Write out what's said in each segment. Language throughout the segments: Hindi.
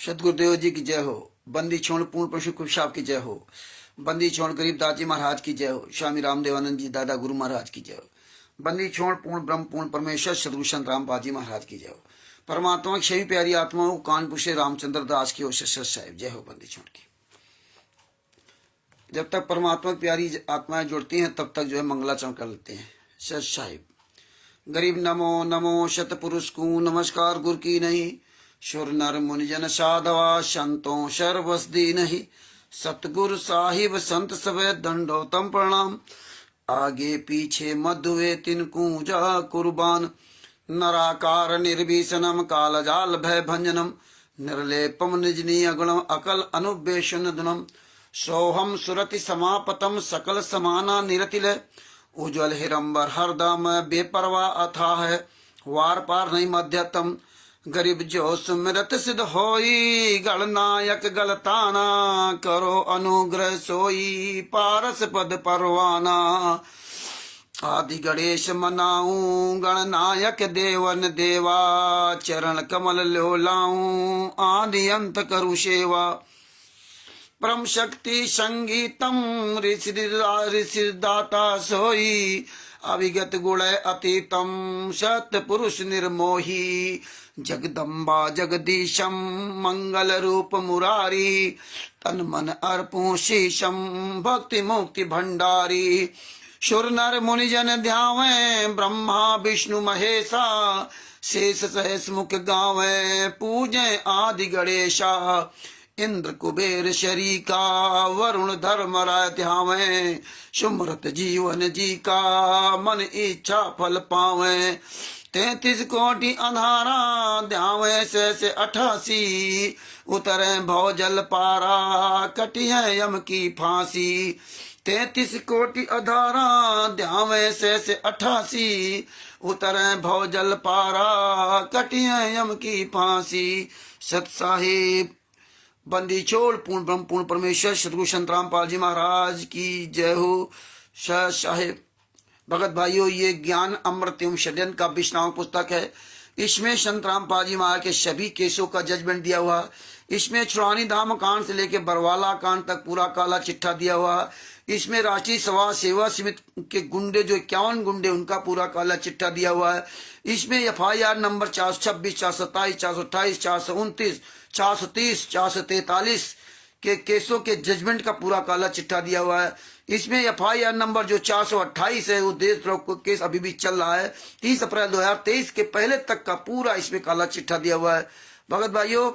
सतगुरुदेव जी की जय हो। बंदी छोड़ पूर्ण पशु साहब की जय हो। बंदी छोड़ गरीब दास जी महाराज की जय हो। स्वामी रामदेवानंद जी दादा गुरु महाराज की जय हो। बंदी छोड़ पूर्ण ब्रह्म पूर्ण परमेश्वर सदगुरु संत रामपाल जी महाराज की जय हो। परमात्मा की सभी प्यारी आत्माओं कानपुर से रामचंद्र दास की ओर से सत साहिब जय हो। बंदी छोड़ की जब तक परमात्मा की प्यारी आत्माएं जुड़ती हैं तब तक जो है मंगलाचरण कर लेते हैं। सत साहिब गरीब नमो नमो शतपुरुष को नमस्कार गुरु की नहीं। सुर नर मुनिजन साधवा संतों सर्वसदी नहीं। सतगुरु साहिब संत सवे दंडोतम प्रणाम। आगे पीछे मधुए तिनको जा कुर्बान। नराकार निर्भीषणम काल जाल भय भंजनम। निर्लेपम निजनी अगुणम अकल अनुवेशन दुनम। सोहम सुरति समापतम सकल समाना निरतिल। उज्ज्वल हिरंबर हरदम बेपरवा अथा है। वार पार नहीं मध्यतम। गरीब जो सुमिरत सिद्ध होई। गणनायक गलताना करो अनुग्रह सोई। पारस पद परवाना आदि गणेश मनाऊं। गणनायक देवन देवा चरण कमल लो लाऊं। आदि अंत करु सेवा परम शक्ति संगीतम ऋषि दाता सोई। अविगत गुण अतीतम सत पुरुष निर्मोही। जगदम्बा जगदीशम मंगल रूप मुरारी। तन मन अर्पो शीशम भक्ति मुक्ति भंडारी। सुर नर मुनिजन ध्यावे ब्रह्मा विष्णु महेशा। शेष सहस मुख गावे पूजे आदि गणेशा। इंद्र कुबेर शरीका वरुण धर्म राय ध्यावे। सुमरत जीवन जी का मन इच्छा फल पावे। 33 कोटि अंधारा ध्यावे से 88। उतरे भव जल पारा कटी है यम की फांसी। 33 कोटि अधारा ध्यावे से 88। उतरे भव जल पारा कटी है यम की फांसी। सत साहिब बंदी छोड़ पूर्ण ब्रह्म पूर्ण परमेश्वर सतगुरु संत रामपाल जी महाराज की जय हो। सत साहिब भगत भाइयों, ये ज्ञान अमृत एवं षड्यंत्र का विश्राम पुस्तक है। इसमें संत रामपाल जी महाराज के सभी केसों का जजमेंट दिया हुआ। इसमें छुड़ानी धाम कांड से लेकर बरवाला कांड तक पूरा काला चिट्ठा दिया हुआ। इसमें राष्ट्रीय सभा सेवा समिति के गुंडे जो 51 गुंडे उनका पूरा काला चिट्ठा दिया हुआ है। इसमें FIR नंबर 426 427 428 429 430 443 के केसों के जजमेंट का पूरा काला चिट्ठा दिया हुआ है। इसमें FIR नंबर जो 428 है वो देशद्रोह केस अभी भी चल रहा है। 30 अप्रैल 2023 के पहले तक का पूरा इसमें काला चिट्ठा दिया हुआ है। भगत भाइयों,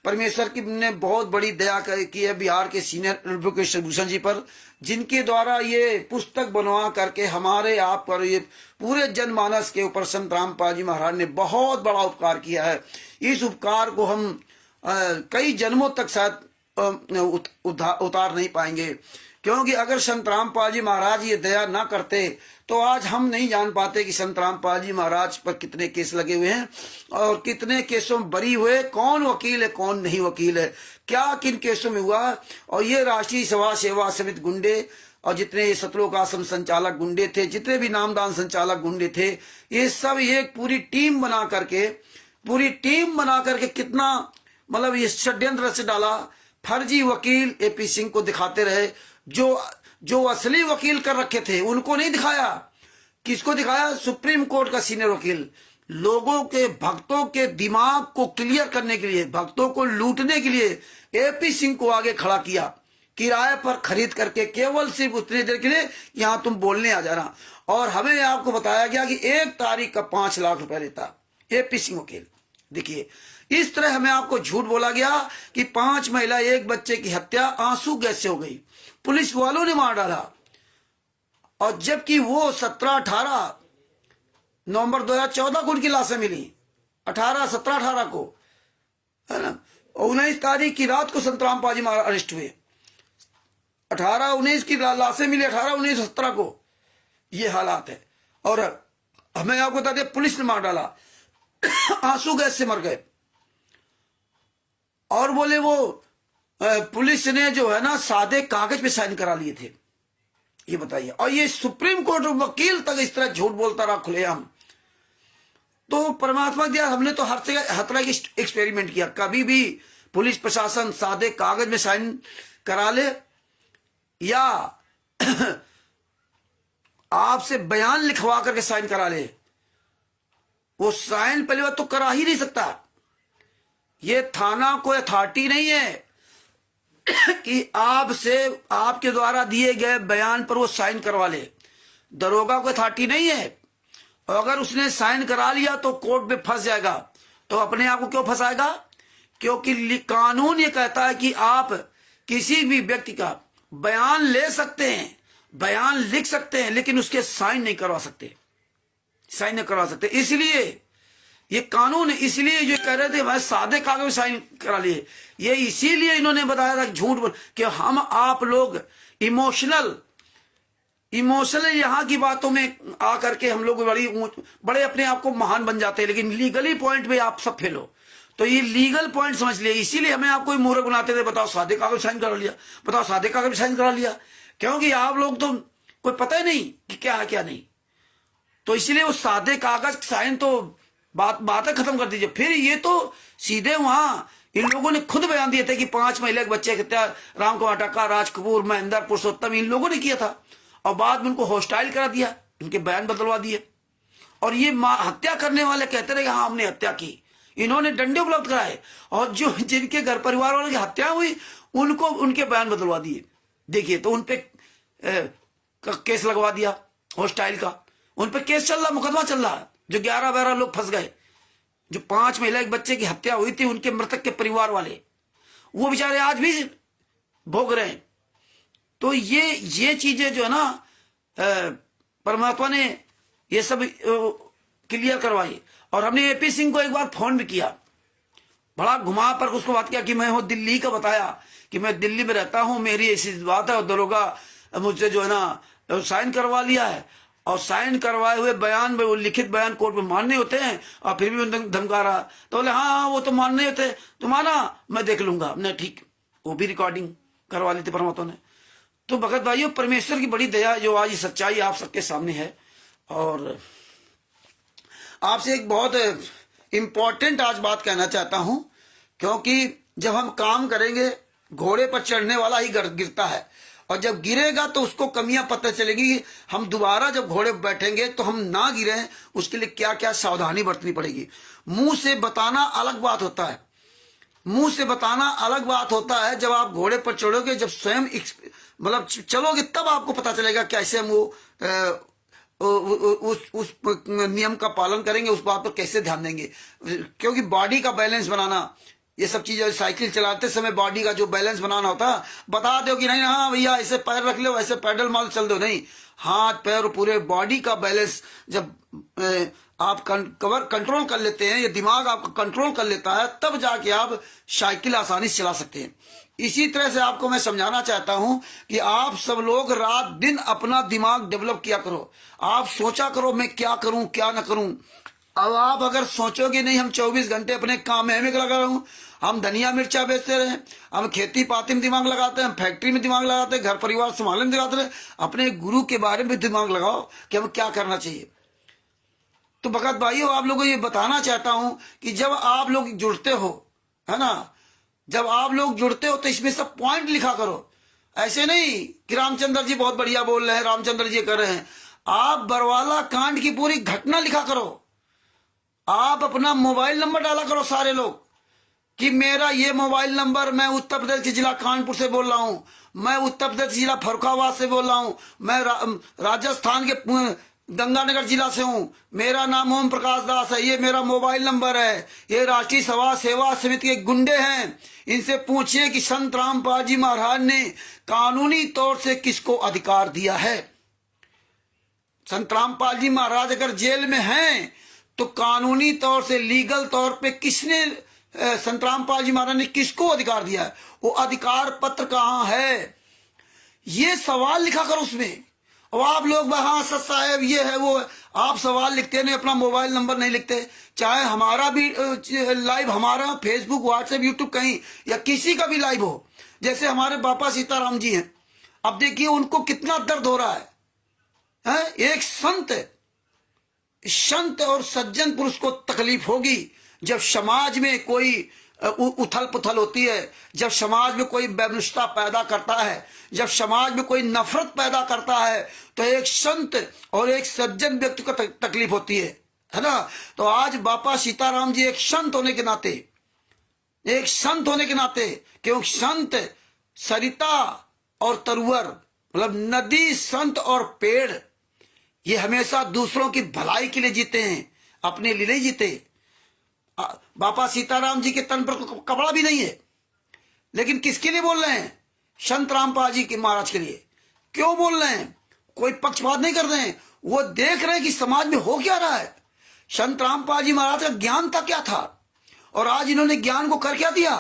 परमेश्वर की ने बहुत बड़ी दया की है बिहार के सीनियर एडवोकेट शशिभूषण जी पर, जिनके द्वारा ये पुस्तक बनवा करके हमारे आप पर ये पूरे जनमानस के ऊपर संत रामपाल जी महाराज ने बहुत बड़ा उपकार किया है। इस उपकार को हम कई जन्मों तक शायद उतार नहीं पाएंगे, क्योंकि अगर संत रामपाल जी महाराज ये दया ना करते तो आज हम नहीं जान पाते कि संत रामपाल जी महाराज पर कितने केस लगे हुए हैं और कितने केसों में बरी हुए, कौन वकील है कौन नहीं वकील है, क्या किन केसों में हुआ। और ये राष्ट्रीय सभा सेवा समिति गुंडे और जितने ये सतलोक आश्रम संचालक गुंडे थे, जितने भी नामदान संचालक गुंडे थे, ये सब एक पूरी टीम बना करके कितना मतलब ये षड्यंत्र से डाला। फर्जी वकील AP सिंह को दिखाते रहे। जो असली वकील कर रखे थे उनको नहीं दिखाया। किसको दिखाया? सुप्रीम कोर्ट का सीनियर वकील। लोगों के भक्तों के दिमाग को क्लियर करने के लिए, भक्तों को लूटने के लिए AP सिंह को आगे खड़ा किया, किराए पर खरीद करके केवल सिर्फ उतनी देर के लिए यहां तुम बोलने आ जाना। और हमें आपको बताया गया कि 1 तारीख का 5 लाख रुपए लेता AP सिंह वकील। देखिए, इस तरह हमें आपको झूठ बोला गया कि 5 महिला 1 बच्चे की हत्या आंसू गैस से हो गई, पुलिस वालों ने मार डाला। और जबकि वो 17-18 नवंबर 2014 को उनकी लाशें मिली, 17-18 को, है ना। 19 तारीख की रात को संत रामपाल जी महाराज अरेस्ट हुए। 18-19 की लाशें मिली, 18-19-17 को। ये हालात है। और हमें आपको बता दें, पुलिस ने मार डाला, आंसू गैस से मर गए। और बोले वो पुलिस ने जो है ना सादे कागज पे साइन करा लिए थे। ये बताइए। और ये सुप्रीम कोर्ट वकील तक इस तरह झूठ बोलता रहा खुलेआम। तो परमात्मा दिया, हमने तो हर तरह की एक्सपेरिमेंट किया। कभी भी पुलिस प्रशासन सादे कागज में साइन करा ले या आपसे बयान लिखवा करके साइन करा ले, वो साइन पहली बात तो करा ही नहीं सकता। ये थाना कोई अथॉरिटी नहीं है कि आपसे आपके द्वारा दिए गए बयान पर वो साइन करवा ले। दरोगा कोई अथॉरिटी नहीं है, और अगर उसने साइन करा लिया तो कोर्ट में फंस जाएगा। तो अपने आप को क्यों फंसाएगा? क्योंकि कानून ये कहता है कि आप किसी भी व्यक्ति का बयान ले सकते हैं, बयान लिख सकते हैं, लेकिन उसके साइन नहीं करवा सकते, साइन नहीं करवा सकते। इसलिए ये कानून, इसलिए जो कह रहे थे भाई सादे कागज में साइन करा लिए, ये इसीलिए इन्होंने बताया था झूठ बोल कि हम आप लोग इमोशनल यहाँ की बातों में आकर के हम लोग बड़े अपने आप को महान बन जाते हैं, लेकिन लीगली पॉइंट पे आप सब फेल हो। तो ये लीगल पॉइंट समझ लिए, इसीलिए हमें आपको मूर्ख बनाते थे। बताओ सादे कागज साइन करा लिया, बताओ सादे कागज साइन करा लिया, क्योंकि आप लोग तो कोई पता ही नहीं कि क्या है क्या नहीं। तो इसलिए वो सादे कागज साइन तो बातें खत्म कर दीजिए। फिर ये तो सीधे वहां इन लोगों ने खुद बयान दिए थे कि 5 महिला के बच्चे हत्या राम कुमार टक्का, राज कपूर, महेंद्र, पुरुषोत्तम, इन लोगों ने किया था, और बाद में उनको हॉस्टाइल करा दिया, उनके बयान बदलवा दिए। और ये हत्या करने वाले कहते रहे हाँ हमने हत्या की, इन्होंने डंडे उपलब्ध कराए, और जो जिनके घर परिवार वालों की हत्या हुई उनको उनके बयान बदलवा दिए। देखिए, तो उनपे केस लगवा दिया हॉस्टाइल का, उनपे केस चल रहा, मुकदमा चल रहा है। जो 11-12 लोग फंस गए, जो 5 महिला के बच्चे की हत्या हुई थी, उनके मृतक के परिवार वाले, वो बेचारे आज भी भोग रहे हैं। तो ये चीजें जो है ना, परमात्मा ने ये सब क्लियर करवाई। और हमने एपी सिंह को एक बार फोन भी किया, बड़ा घुमा पर उसको बात किया कि मैं हूं दिल्ली का, बताया कि मैं दिल्ली में रहता हूं, मेरी ऐसी बात है, और दरोगा मुझसे जो है ना साइन करवा लिया है, और साइन करवाए हुए बयान में, वो लिखित बयान कोर्ट में मानने होते हैं, और फिर भी धमका रहा। तो बोले हाँ वो तो मानने होते, तो माना, मैं देख लूंगा। हमने ठीक, वो भी रिकॉर्डिंग करवा ली थी परमात्मा ने। तो भगत भाइयों, परमेश्वर की बड़ी दया जो आज सच्चाई आप सबके सामने है। और आपसे एक बहुत इंपॉर्टेंट आज बात कहना चाहता हूं, क्योंकि जब हम काम करेंगे, घोड़े पर चढ़ने वाला ही गिरता है, और जब गिरेगा तो उसको कमियां पता चलेगी। हम दोबारा जब घोड़े पर बैठेंगे तो हम ना गिरे, उसके लिए क्या क्या सावधानी बरतनी पड़ेगी। मुंह से बताना अलग बात होता है, मुंह से बताना अलग बात होता है। जब आप घोड़े पर चढ़ोगे, जब स्वयं मतलब चलोगे, तब आपको पता चलेगा कैसे हम उस नियम का पालन करेंगे, उस बात पर कैसे ध्यान देंगे। क्योंकि बॉडी का बैलेंस बनाना, ये सब चीजें, साइकिल चलाते समय बॉडी का जो बैलेंस बनाना होता है, बता दो कि नहीं हाँ भैया ऐसे पैर रख लो, ऐसे पैडल मार चल दो, नहीं, हाथ पैर पूरे बॉडी का बैलेंस जब आप कंट्रोल कर लेते हैं, ये दिमाग आपका कंट्रोल कर लेता है, तब जाके आप साइकिल आसानी से चला सकते हैं। इसी तरह से आपको मैं समझाना चाहता हूं कि आप सब लोग रात दिन अपना दिमाग डेवलप किया करो। आप सोचा करो मैं क्या करूं क्या ना करूं। अब आप अगर सोचोगे नहीं हम 24 घंटे अपने काम में लगा रहा हूं, हम धनिया मिर्चा बेचते रहे, हम खेती पाती में दिमाग लगाते हैं, हम फैक्ट्री में दिमाग लगाते हैं, घर परिवार संभालने में लगाते रहे, अपने गुरु के बारे में दिमाग लगाओ कि हमें क्या करना चाहिए। तो भगत भाइयों, आप लोगों को ये बताना चाहता हूं कि जब आप लोग जुड़ते हो, है ना, जब आप लोग जुड़ते हो तो इसमें सब पॉइंट लिखा करो। ऐसे नहीं कि रामचंद्र जी बहुत बढ़िया बोल रहे हैं, रामचंद्र जी कर रहे हैं। आप बरवाला कांड की पूरी घटना लिखा करो। आप अपना मोबाइल नंबर डाला करो सारे लोग कि मेरा ये मोबाइल नंबर, मैं उत्तर प्रदेश जिला कानपुर से बोल रहा हूं, मैं उत्तर प्रदेश जिला फर्रुखाबाद से बोल रहा हूं, मैं राजस्थान के गंगानगर जिला से हूं, मेरा नाम ओम प्रकाश दास है, ये मेरा मोबाइल नंबर है, ये राष्ट्रीय समाज सेवा समिति के गुंडे हैं, इनसे पूछिए कि संत रामपाल जी महाराज ने कानूनी तौर से किसको अधिकार दिया है। संत रामपाल जी महाराज अगर जेल में हैं तो कानूनी तौर से, लीगल तौर पे किसने, संत रामपाल जी महाराज ने किसको अधिकार दिया है, वो अधिकार पत्र कहां है, ये सवाल लिखा करो उसमें। अब आप लोग हाँ सच साहब ये है वो है, आप सवाल लिखते नहीं, अपना मोबाइल नंबर नहीं लिखते। चाहे हमारा भी लाइव, हमारा फेसबुक व्हाट्सएप यूट्यूब कहीं या किसी का भी लाइव हो, जैसे हमारे बापा सीताराम जी हैं, अब देखिए उनको कितना दर्द हो रहा है? एक संत और सज्जन पुरुष को तकलीफ होगी जब समाज में कोई उथल पुथल होती है, जब समाज में कोई वैमनस्यता पैदा करता है, जब समाज में कोई नफरत पैदा करता है, तो एक संत और एक सज्जन व्यक्ति को तकलीफ होती है ना। तो आज बापा सीताराम जी एक संत होने के नाते, एक संत होने के नाते, क्योंकि संत सरिता और तरुवर, मतलब नदी, संत और पेड़, ये हमेशा दूसरों की भलाई के लिए जीते हैं, अपने लिए नहीं जीते। बापा सीताराम जी के तन पर कपड़ा भी नहीं है, लेकिन किसके लिए बोल रहे हैं? संत रामपाल जी के महाराज के लिए। क्यों बोल रहे हैं? कोई पक्षपात नहीं कर रहे हैं, वो देख रहे हैं कि समाज में हो क्या रहा है। संत रामपाल जी महाराज का ज्ञान था क्या था, और आज इन्होंने ज्ञान को कर क्या दिया।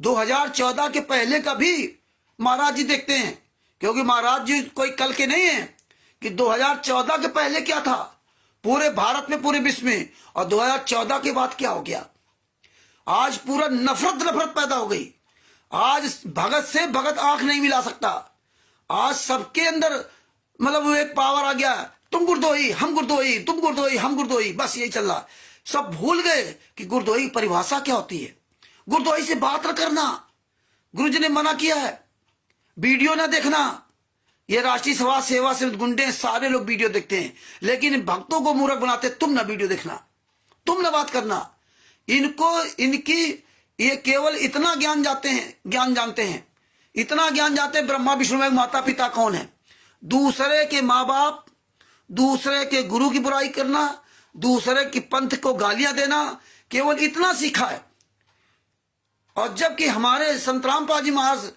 2014 के पहले का भी महाराज जी देखते हैं, क्योंकि महाराज जी कोई कल के नहीं है, कि 2014 के पहले क्या था पूरे भारत में, पूरे विश्व में, और 2014 के बाद क्या हो गया। आज पूरा नफरत पैदा हो गई। आज भगत से भगत आंख नहीं मिला सकता। आज सबके अंदर मतलब वो एक पावर आ गया, तुम गुरदोही हम गुरदोही, तुम गुरदोही हम गुरदोही, बस यही चल रहा। सब भूल गए कि गुरदोही की परिभाषा क्या होती है। गुरदोही से बात न करना, गुरुजी ने मना किया है। वीडियो ना देखना। ये राष्ट्रीय समाज सेवा से गुंडे सारे लोग वीडियो देखते हैं, लेकिन भक्तों को मूर्ख बनाते। तुम ना वीडियो देखना, तुम ना बात करना। इनको इनकी ये केवल इतना ज्ञान जानते हैं, इतना ज्ञान जानते हैं, ब्रह्मा विष्णु में माता पिता कौन है। दूसरे के माँ बाप, दूसरे के गुरु की बुराई करना, दूसरे की पंथ को गालियां देना, केवल इतना सीखा है। और जबकि हमारे संत रामपाल जी महाराज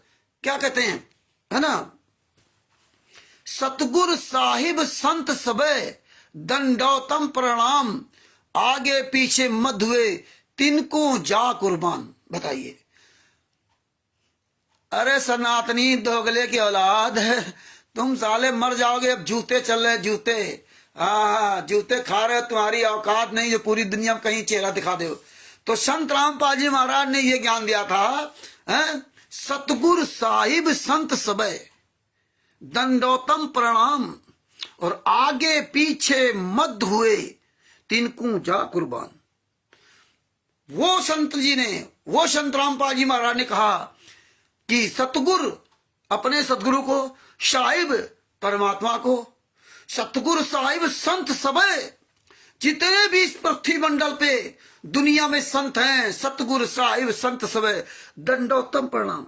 क्या कहते हैं, है ना, सतगुरु साहिब संत सबे दंडोतम प्रणाम, आगे पीछे मत हुए तिनको जा कुर्बान। बताइए, अरे सनातनी दोगले की औलाद है, तुम साले मर जाओगे। अब जूते चल रहे, जूते, हाँ जूते खा रहे, तुम्हारी औकात नहीं जो पूरी दुनिया में कहीं चेहरा दिखा दो। तो संत रामपाल जी महाराज ने ये ज्ञान दिया था, सतगुरु साहिब संत सबे दंडोतम प्रणाम, और आगे पीछे मत हुए तिनको जा कुर्बान। वो संत जी ने, वो संत रामपाल जी महाराज ने कहा कि सतगुरु, अपने सतगुरु को, साहिब परमात्मा को, सतगुरु साहिब संत सबे, जितने भी इस पृथ्वी मंडल पे दुनिया में संत हैं, सतगुरु साहिब संत सबे दंडोतम प्रणाम।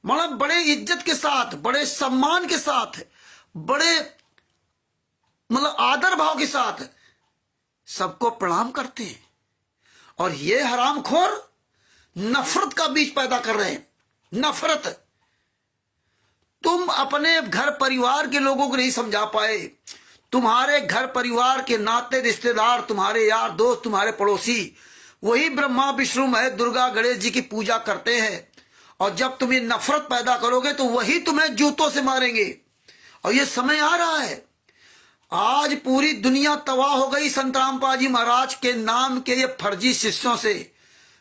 मतलब बड़े इज्जत के साथ, बड़े सम्मान के साथ, बड़े मतलब आदर भाव के साथ सबको प्रणाम करते हैं। और ये हरामखोर नफरत का बीज पैदा कर रहे हैं, नफरत। तुम अपने घर परिवार के लोगों को नहीं समझा पाए। तुम्हारे घर परिवार के नाते रिश्तेदार, तुम्हारे यार दोस्त, तुम्हारे पड़ोसी, वही ब्रह्मा विष्णु महेश दुर्गा गणेश जी की पूजा करते हैं। और जब तुम ये नफरत पैदा करोगे तो वही तुम्हें जूतों से मारेंगे। और ये समय आ रहा है। आज पूरी दुनिया तबाह हो गई संत रामपाल जी महाराज के नाम के ये फर्जी शिष्यों से,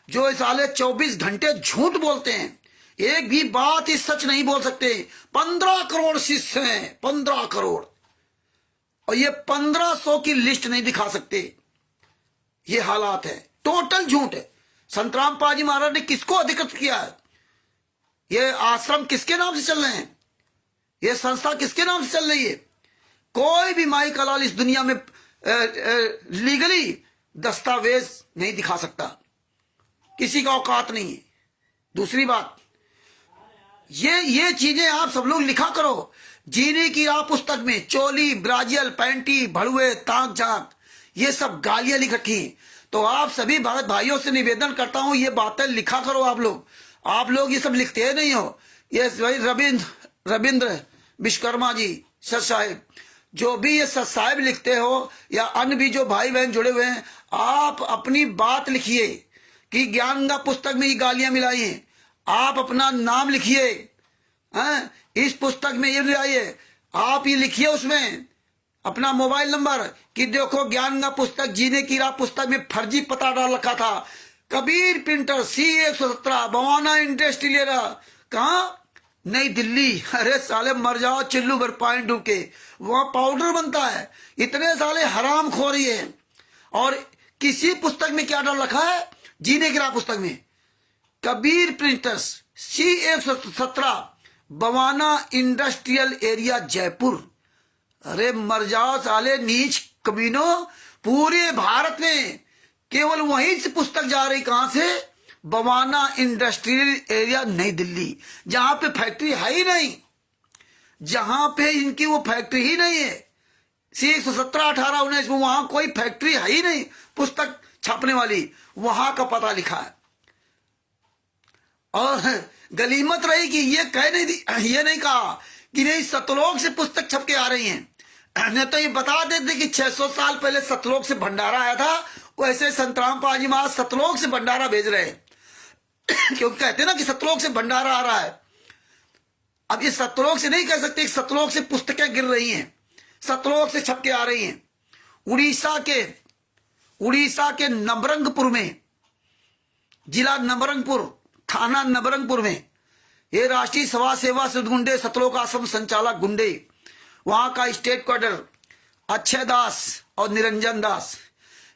जो इस साले 24 घंटे झूठ बोलते हैं, एक भी बात ही सच नहीं बोल सकते। 15 करोड़ शिष्य हैं, 15 करोड़, और ये 1500 की लिस्ट नहीं दिखा सकते। ये हालात है, टोटल झूठ है। संत रामपाल जी महाराज ने किसको अधिकृत किया है? ये आश्रम किसके नाम से चल रहे हैं? ये संस्था किसके नाम से चल रही है? कोई भी माई का लाल इस दुनिया में लीगली दस्तावेज नहीं दिखा सकता, किसी का औकात नहीं है। दूसरी बात, ये चीजें आप सब लोग लिखा करो। जीने की राह पुस्तक में चोली, ब्राजियल, पैंटी, भड़ुए, ताक झाक, ये सब गालियां लिख रखी। तो आप सभी भगत भाइयों से निवेदन करता हूं, ये बातें लिखा करो। आप लोग ये सब लिखते नहीं हो। ये रविंद्र विश्वकर्मा जी सच साहिब, जो भी ये सच साहिब लिखते हो, या अन्य भी जो भाई बहन जुड़े हुए हैं, आप अपनी बात लिखिए कि ज्ञान का पुस्तक में ये गालियां मिलाई हैं। आप अपना नाम लिखिए, इस पुस्तक में ये मिलाइए, आप ये लिखिए उसमें अपना मोबाइल नंबर कि देखो ज्ञान का पुस्तक जीने की राह पुस्तक में फर्जी पता डाल रखा था। Kabir printer C117 Bawana industrial, कहाँ? नई दिल्ली। अरे साले मर जाओ चिल्लू भर पानी डूब के, वहां पाउडर बनता है। इतने साले हराम खोरी है। और किसी पुस्तक में क्या डाल रखा है? जीने की राह पुस्तक में Kabir printers C117 Bawana industrial area Jaipur. अरे मर जाओ साले नीच कमीनों, पूरे भारत में केवल वहीं से पुस्तक जा रही, कहां से? बवाना इंडस्ट्रियल एरिया नई दिल्ली, जहां पे फैक्ट्री है ही नहीं, जहां पे इनकी वो फैक्ट्री ही नहीं है। C117, 18, 19 में वहां कोई फैक्ट्री है ही नहीं पुस्तक छापने वाली, वहां का पता लिखा है। और गलीमत रही कि ये नहीं कहा कि नहीं सतलोक से पुस्तक छप के आ रही हैं। नहीं तो ये बता देते कि 600 साल पहले सतलोक से भंडारा आया था, वैसे संतराम पाजी महाराज सतलोक से भंडारा भेज रहे हैं। क्योंकि कहते ना कि सतलोक से भंडारा आ रहा है। अब ये सतलोक से नहीं कह सकते, सतलोक से पुस्तकें गिर रही हैं, सतलोक से छप के आ रही हैं। उड़ीसा के नवरंगपुर में, जिला नवरंगपुर, थाना नवरंगपुर में, ये राष्ट्रीय सभा सेवा गुंडे सतलोक आश्रम संचालक गुंडे, वहां का स्टेट क्वार्टर अक्षय दास और निरंजन दास,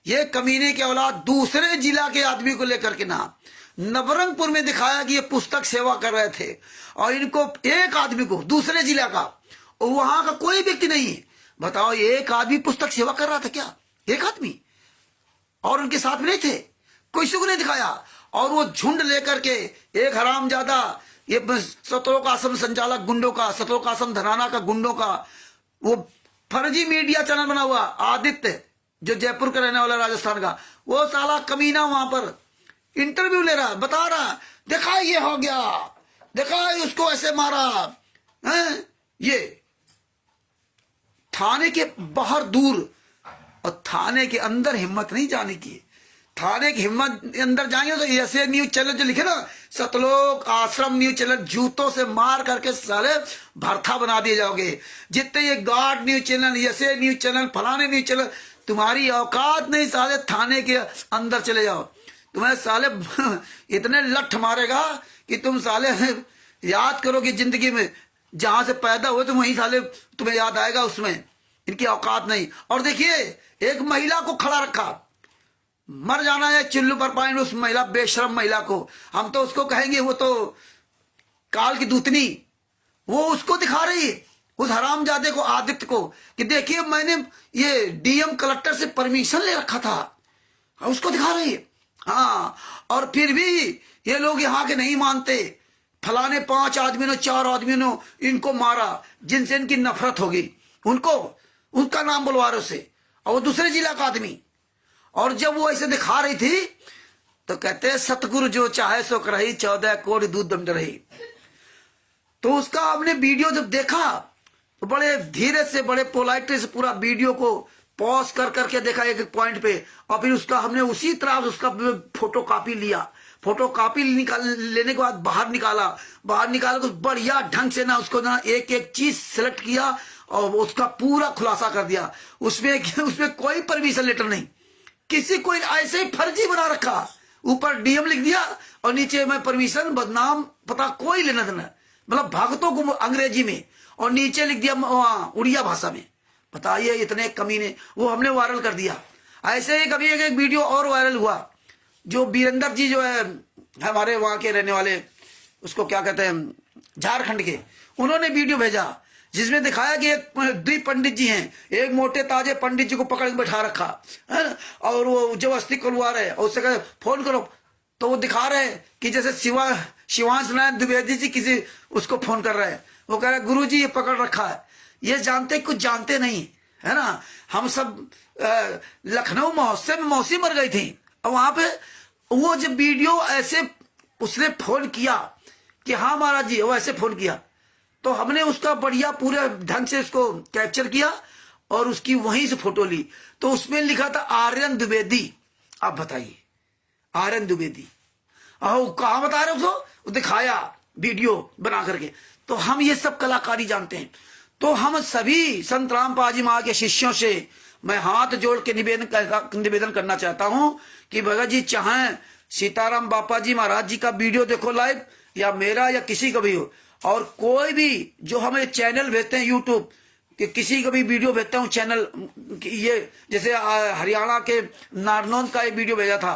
ये कमीने के औलाद दूसरे जिला के आदमी को लेकर के ना नवरंगपुर में दिखाया कि ये पुस्तक सेवा कर रहे थे, और इनको एक आदमी को दूसरे जिला का, और वहां का कोई व्यक्ति नहीं है। बताओ, एक आदमी पुस्तक सेवा कर रहा था क्या? एक आदमी, और उनके साथ में नहीं थे, किसी को नहीं दिखाया। और वो झुंड लेकर के एक हरामजादा, ये सतलोक आश्रम संचालक गुंडों का, सतलोक आश्रम धनाना का गुंडों का वो फर्जी मीडिया चैनल बना हुआ आदित्य, जो जयपुर का रहने वाला, राजस्थान का, वो साला कमीना वहां पर इंटरव्यू ले रहा, बता रहा, देखा ये हो गया, देखा उसको ऐसे मारा है। ये थाने के बाहर दूर, और थाने के अंदर हिम्मत नहीं जाने की। थाने की हिम्मत अंदर जाएंगे तो ऐसे न्यूज चैनल जो लिखे ना सतलोक आश्रम न्यूज चैनल, जूतों से मार करके साले भरथा बना दिए जाओगे। जितने ये गार्ड न्यूज चैनल, ऐसे न्यूज चैनल, फलाने न्यूज चैनल, तुम्हारी औकात नहीं साले थाने के अंदर चले जाओ, तुम्हें साले इतने लठ मारेगा कि तुम साले याद करोगे जिंदगी में, जहां से पैदा हुए तुम वहीं साले तुम्हें याद आएगा, उसमें इनकी औकात नहीं। और देखिए, एक महिला को खड़ा रखा, मर जाना है चिल्लू पर पाएंगे उस महिला, बेशरम महिला को। हम तो उसको कहेंगे वो तो काल की दूतनी, वो उसको दिखा रही है, उस हरामजादे को, आदित्य को, कि देखिए मैंने ये डीएम कलेक्टर से परमिशन ले रखा था, उसको दिखा रही है। हाँ, और फिर भी ये लोग यहाँ के नहीं मानते। फलाने 5 आदमियों ने, 4 आदमियों ने इनको मारा, जिनसे इनकी नफरत होगी, उनको उनका नाम बुलवा रहे उससे, और वो दूसरे जिला का आदमी। और जब वो ऐसे दिखा रही थी तो कहते हैं सतगुरु जो चाहे सो करही, 14 कोटि दूध दम रही। तो उसका हमने वीडियो जब देखा तो बड़े धीरे से, बड़े पोलाइटली से पूरा वीडियो को पॉज कर करके देखा एक एक पॉइंट पे, और फिर उसका हमने उसी तरह से उसका फोटो कॉपी लिया। फोटो कॉपी लेने के बाद बाहर निकाला तो बढ़िया ढंग से ना उसको ना एक एक चीज सेलेक्ट किया और उसका पूरा खुलासा कर दिया। उसमें कोई परमिशन लेटर नहीं, किसी को ऐसे ही फर्जी बना रखा, ऊपर डीएम लिख दिया और नीचे में परमिशन, बदनाम, पता कोई लेना देना, मतलब भक्तों को अंग्रेजी में, और नीचे लिख दिया उड़िया भाषा में। बताइए इतने कमीने, वो हमने वायरल कर दिया। ऐसे ही कभी एक वीडियो और वायरल हुआ, जो बीरेंद्र जी जो है हमारे वहां के रहने वाले, उसको क्या कहते हैं, झारखंड के, उन्होंने वीडियो भेजा जिसमें दिखाया कि एक 2 पंडित जी हैं, एक मोटे ताजे पंडित जी को पकड़ के बैठा रखा है ना, और वो जबरदस्ती करवा रहे, और उससे कहे फोन करो, तो वो दिखा रहे कि जैसे शिवांश नारायण द्विवेदी जी किसी उसको फोन कर रहे हैं, वो कह रहे गुरु जी ये पकड़ रखा है। ये जानते कुछ जानते नहीं है ना। हम सब लखनऊ महोत्सव में मौसी मर गई थी, और वहां पे वो जब वीडियो ऐसे उसने फोन किया कि हाँ महाराज जी, वो ऐसे फोन किया, तो हमने उसका बढ़िया पूरे ढंग से उसको कैप्चर किया और उसकी वहीं से फोटो ली। तो उसमें लिखा था आर्यन द्विवेदी। आप बताइए, आर्यन द्विवेदी, कहाँ बता रहे हो? उसको दिखाया वीडियो बना करके। तो हम ये सब कलाकारी जानते हैं। तो हम सभी संत रामपाल जी महाराज के शिष्यों से मैं हाथ जोड़ के निवेदन करना चाहता हूं कि भगत जी चाहें सीताराम बापा जी महाराज जी का वीडियो देखो लाइव, या मेरा या किसी का भी हो, और कोई भी जो हमें चैनल भेजते हैं यूट्यूब कि किसी का भी वीडियो भेजता हूँ चैनल, ये जैसे हरियाणा के नारनौंद का एक वीडियो भेजा था,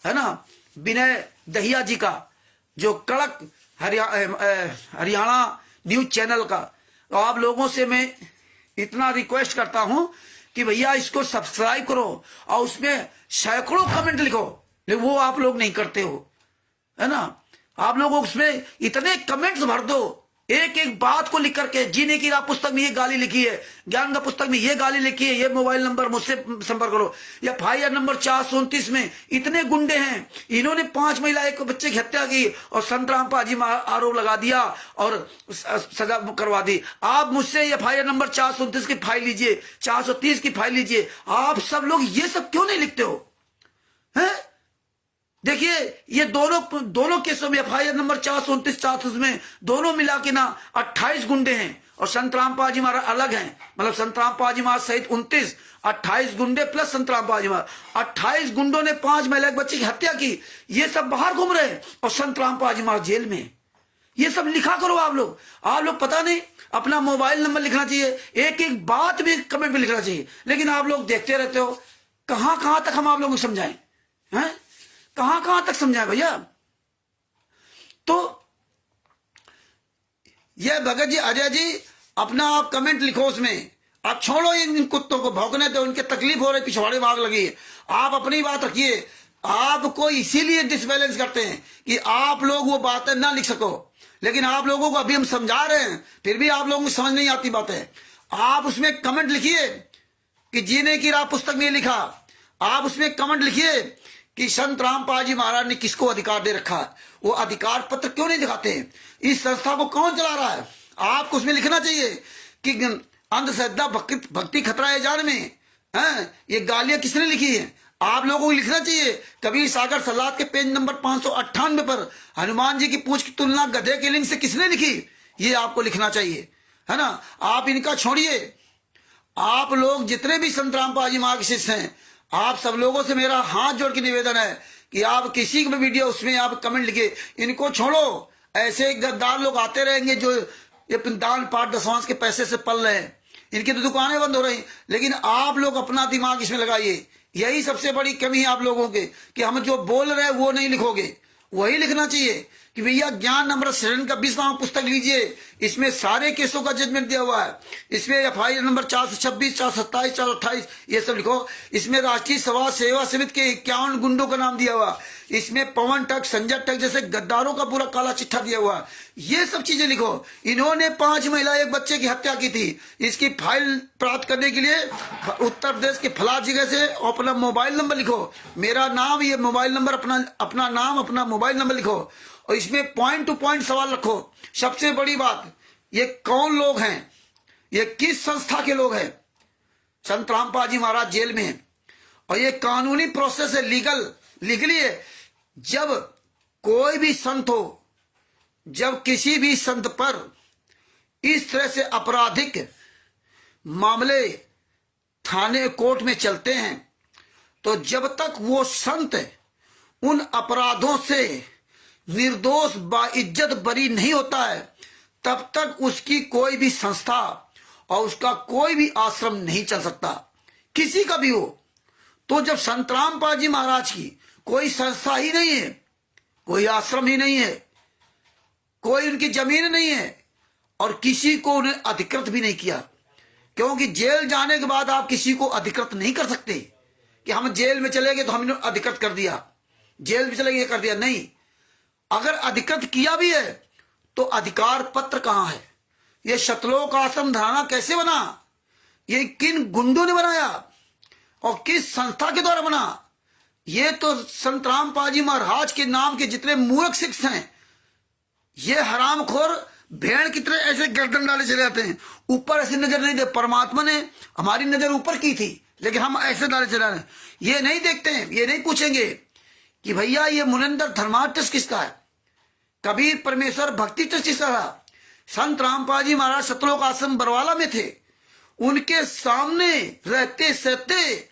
है ना, विनय दहिया जी का, जो कड़क हरियाणा न्यूज चैनल का। तो आप लोगों से मैं इतना रिक्वेस्ट करता हूं कि भैया इसको सब्सक्राइब करो और उसमें सैकड़ों कमेंट लिखो, लेकिन वो आप लोग नहीं करते हो, है ना। आप लोग उसमें इतने कमेंट्स भर दो, एक एक बात को लिख करके, जीने की राह पुस्तक में ये गाली लिखी है, ज्ञान का पुस्तक में ये गाली लिखी है, ये मोबाइल नंबर मुझसे संपर्क करो, या FIR नंबर 429 में इतने गुंडे हैं, इन्होंने 5 महिला एक बच्चे की हत्या की और संतराम पाजी आरोप लगा दिया और सजा करवा दी। आप मुझसे FIR नंबर 429 की फाइल लीजिए, 430 की फाइल लीजिए। आप सब लोग ये सब क्यों नहीं लिखते हो, हैं? देखिए ये दोनों केसों में FIR नंबर 429 430 में दोनों मिला के ना 28 गुंडे हैं और संतराम पाजी महाराज अलग हैं। मतलब संतराम पाजी महाराज सहित 28 गुंडे प्लस संतराम पाजी महाराज, 28 गुंडों ने 5 महिला बच्चे की हत्या की। ये सब बाहर घूम रहे हैं और संतराम पाजी महाराज जेल में। ये सब लिखा करो आप लोग पता नहीं, अपना मोबाइल नंबर लिखना चाहिए, एक एक बात भी कमेंट में लिखना चाहिए, लेकिन आप लोग देखते रहते हो। कहां तक हम आप लोगों को समझाएं, हैं? कहां तक समझाएं भैया। तो ये भगत जी, अजय जी, अपना आप कमेंट लिखो, उसमें आप छोड़ो इन कुत्तों को, भौंकने दो, उनके तकलीफ हो रही, पिछवाड़े भाग लगी है। आप अपनी बात रखिए। आपको इसीलिए डिसबैलेंस करते हैं कि आप लोग वो बातें ना लिख सको, लेकिन आप लोगों को अभी हम समझा रहे हैं, फिर भी आप लोगों को समझ नहीं आती बातें। आप उसमें कमेंट लिखिए कि जीने की राह पुस्तक में लिखा, आप उसमें कमेंट लिखिए कि संत रामपाल जी महाराज ने किसको अधिकार दे रखा है, वो अधिकार पत्र क्यों नहीं दिखाते हैं, इस संस्था को कौन चला रहा है। आपको उसमें लिखना चाहिए कि अंधश्रद्धा भक्ति खतरा है जान में, हैं? ये गालियां किसने लिखी है। आप लोगों को लिखना चाहिए कबीर सागर सलाद के पेज नंबर 598 पर हनुमान जी की पूंछ की तुलना गधे के लिंग से किसने लिखी, ये आपको लिखना चाहिए, है ना। आप इनका छोड़िए। आप लोग जितने भी संत रामपाल जी महाराज के शिष्य हैं, आप सब लोगों से मेरा हाथ जोड़ के निवेदन है कि आप किसी भी वीडियो उसमें आप कमेंट लिखिए। इनको छोड़ो, ऐसे गद्दार लोग आते रहेंगे जो ये दान पाठ दशवांश के पैसे से पल रहे हैं, इनकी तो दुकानें बंद हो रही, लेकिन आप लोग अपना दिमाग इसमें लगाइए। यही सबसे बड़ी कमी है आप लोगों के कि हम जो बोल रहे हैं वो नहीं लिखोगे। वही लिखना चाहिए कि भैया ज्ञान अमृत शरण का 20वां पुस्तक लीजिए, इसमें सारे केसों का जजमेंट दिया हुआ है। इसमें FIR नंबर 426 427 428 ये सब लिखो। इसमें राष्ट्रीय समाज सेवा समिति के 51 गुंडों का नाम दिया हुआ, इसमें पवन टक संजय टक जैसे गद्दारों का पूरा काला चिट्ठा दिया हुआ, ये सब चीजें लिखो। इन्होंने 5 महिला एक बच्चे की हत्या की थी, इसकी फाइल प्राप्त करने के लिए उत्तर प्रदेश के फला जगह से अपना मोबाइल नंबर लिखो, मेरा नाम, ये मोबाइल नंबर, अपना नाम, अपना मोबाइल नंबर लिखो और इसमें पॉइंट टू पॉइंट सवाल रखो। सबसे बड़ी बात, ये कौन लोग हैं, ये किस संस्था के लोग हैं। संत रामपाल जी महाराज जेल में हैं और ये कानूनी प्रोसेस है, लीगली है। जब कोई भी संत हो, जब किसी भी संत पर इस तरह से आपराधिक मामले थाने कोर्ट में चलते हैं, तो जब तक वो संत उन अपराधों से निर्दोष बाइज्जत बरी नहीं होता है, तब तक उसकी कोई भी संस्था और उसका कोई भी आश्रम नहीं चल सकता, किसी का भी हो। तो जब संत रामपाल जी महाराज की कोई संस्था ही नहीं है, कोई आश्रम ही नहीं है, कोई उनकी जमीन नहीं है और किसी को उन्हें अधिकृत भी नहीं किया, क्योंकि जेल जाने के बाद आप किसी को अधिकृत नहीं कर सकते कि हम जेल में चले गए तो हमने अधिकृत कर दिया, जेल में चले गए कर दिया, नहीं। अगर अधिकृत किया भी है तो अधिकार पत्र कहां है। ये शतलोक आश्रम धराना कैसे बना, ये किन गुंडों ने बनाया और किस संस्था के द्वारा बना। ये तो संत रामपाल जी महाराज के नाम के जितने मूर्ख सिख हैं, ये हरामखोर भेड़ की तरह ऐसे गर्दन डाले चले जाते हैं, ऊपर ऐसे नजर नहीं दे। परमात्मा ने हमारी नजर ऊपर की थी, लेकिन हम ऐसे डाले चले रहे हैं। ये नहीं देखते हैं, ये नहीं पूछेंगे कि भैया ये मुनिंदर धर्मार्थ ट्रस्ट किसका है, कबीर परमेश्वर भक्ति ट्रस्ट किसका था। संत रामपाल जी महाराज सतलोक आश्रम बरवाला में थे, उनके सामने रहते सहते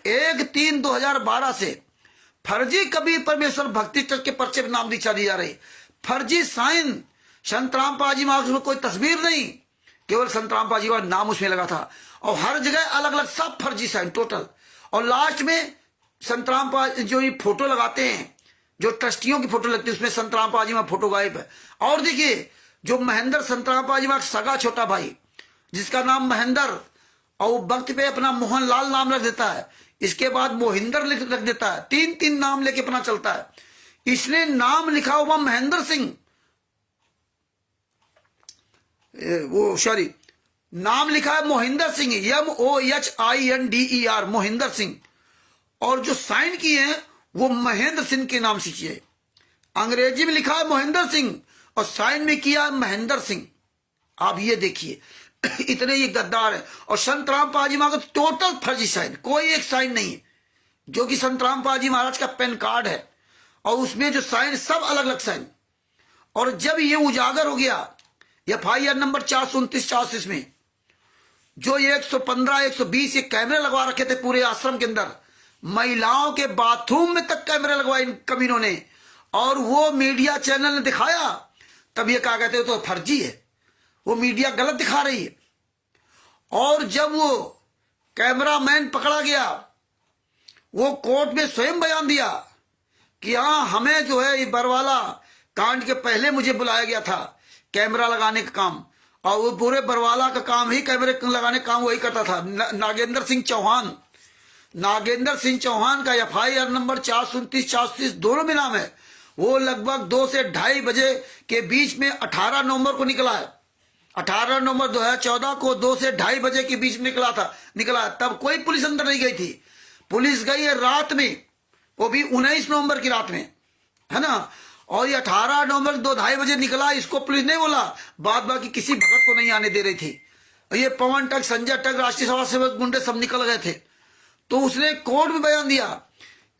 1/3/2012 से फर्जी कबीर परमेश्वर भक्ति ट्रस्ट के पर्चे पर नाम दीक्षा दी जा रही, फर्जी साइन। संत रामपाल जी महाराज में कोई तस्वीर नहीं, केवल संत रामपाल जी का नाम उसमें लगा था और हर जगह अलग अलग सब फर्जी साइन टोटल। और लास्ट में संतराम जो ये फोटो लगाते हैं, जो ट्रस्टियों की फोटो लगती है, उसमें संतराम पाजीमा फोटो गायब है। और देखिए जो महेंद्र संतराम पाजीमा सगा छोटा भाई, जिसका नाम महेंद्र, और वो वक्त पे अपना मोहनलाल नाम रख देता है, इसके बाद मोहिंदर रख देता है, तीन तीन नाम लेके अपना चलता है। इसने नाम लिखा हुआ महेंद्र सिंह, वो सॉरी नाम लिखा है मोहिंदर सिंह, MOHINDER, मोहिंदर सिंह। और जो साइन किए हैं वो महेंद्र सिंह के नाम से किए। अंग्रेजी में लिखा है मोहिंदर सिंह और साइन में किया है महेंद्र सिंह। आप ये देखिए इतने ये गद्दार है। और संतराम पाजीमा का टोटल फर्जी साइन, कोई एक साइन नहीं है, जो कि संतराम पाजी महाराज का पेन कार्ड है और उसमें जो साइन सब अलग अलग साइन। और जब ये उजागर हो गया FIR नंबर 429-436 में, जो 115, 120 ये कैमरे लगवा रखे थे पूरे आश्रम के अंदर, महिलाओं के बाथरूम में तक कैमरे लगवाए इन कमीनों ने, और वो मीडिया चैनल ने दिखाया, तब ये क्या कहते हैं तो फर्जी है, वो मीडिया गलत दिखा रही है। और जब वो कैमरामैन पकड़ा गया, वो कोर्ट में स्वयं बयान दिया कि हाँ हमें जो है ये बरवाला कांड के पहले मुझे बुलाया गया था कैमरा लगाने का काम, और वो पूरे बरवाला का काम ही कैमरे लगाने का काम वही करता था। नागेंद्र सिंह चौहान, नागेंद्र सिंह चौहान का FIR नंबर 429-436 दोनों में नाम है। वो लगभग 2 से 2:30 बजे के बीच में 18 नवंबर को निकला है, 18 नवंबर 2014 को 2 से 2:30 बजे के बीच में निकला। तब कोई पुलिस अंदर नहीं गई थी, पुलिस गई है रात में, वो भी 19 नवंबर की रात में, है ना। और ये 18 नवंबर 2-2:30 बजे निकला, इसको पुलिस नहीं बोला, बाद बाकी किसी भगत को नहीं आने दे रही थी। ये पवन टक, संजय टक, राष्ट्रीय सभा सेवक गुंडे सब निकल गए थे। तो उसने कोर्ट में बयान दिया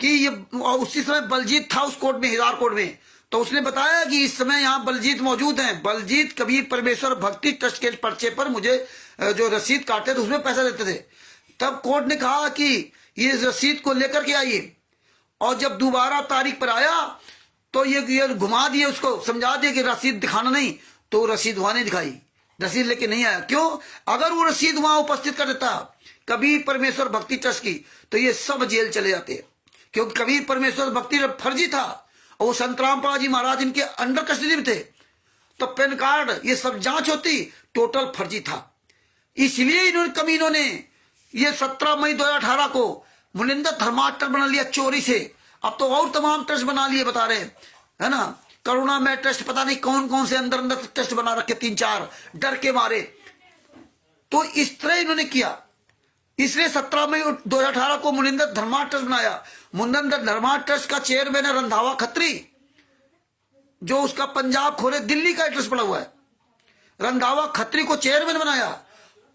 कि ये, उसी समय बलजीत था उस कोर्ट में, हिसार कोर्ट में। तो उसने बताया कि इस समय यहाँ बलजीत मौजूद हैं, बलजीत कबीर परमेश्वर भक्ति ट्रस्ट के पर्चे पर मुझे जो रसीद काटते थे उसमें पैसा देते थे। तब कोर्ट ने कहा कि ये रसीद को लेकर के आइए। और जब दोबारा तारीख पर आया तो ये घुमा दिए, उसको समझा दिया कि रसीद दिखाना नहीं, तो रसीद वहां नहीं दिखाई, रसीद लेके नहीं आया। क्यों? अगर वो रसीद वहां उपस्थित कर देता कबीर परमेश्वर भक्ति ट्रस्ट की, तो ये सब जेल चले जाते, क्योंकि कबीर परमेश्वर भक्ति फर्जी था और वो संतराम पाजी महाराज इनके अंडर कस्टडी में थे। तो पेन कार्ड ये सब जांच होती, टोटल फर्जी था। इसलिए इन्होंने कमीनों ने ये 17 मई 2018 को मुनिंदर धर्मार्थ ट्रस्ट बना लिया चोरी से। अब तो और तमाम ट्रस्ट बना लिए बता रहे, है ना। करुणा में ट्रस्ट, पता नहीं कौन कौन से अंदर अंदर ट्रस्ट बना रखे, 3-4 डर के मारे। तो इस तरह इन्होंने किया। इसलिए 17 मई 2018 को मुनिंदर धर्मार्थ ट्रस्ट बनाया। मुनिंदर धर्मार्थ ट्रस्ट का चेयरमैन है रंधावा खत्री, जो उसका पंजाब खोरे दिल्ली का ट्रस्ट पड़ा हुआ है। रंधावा खत्री को चेयरमैन बनाया।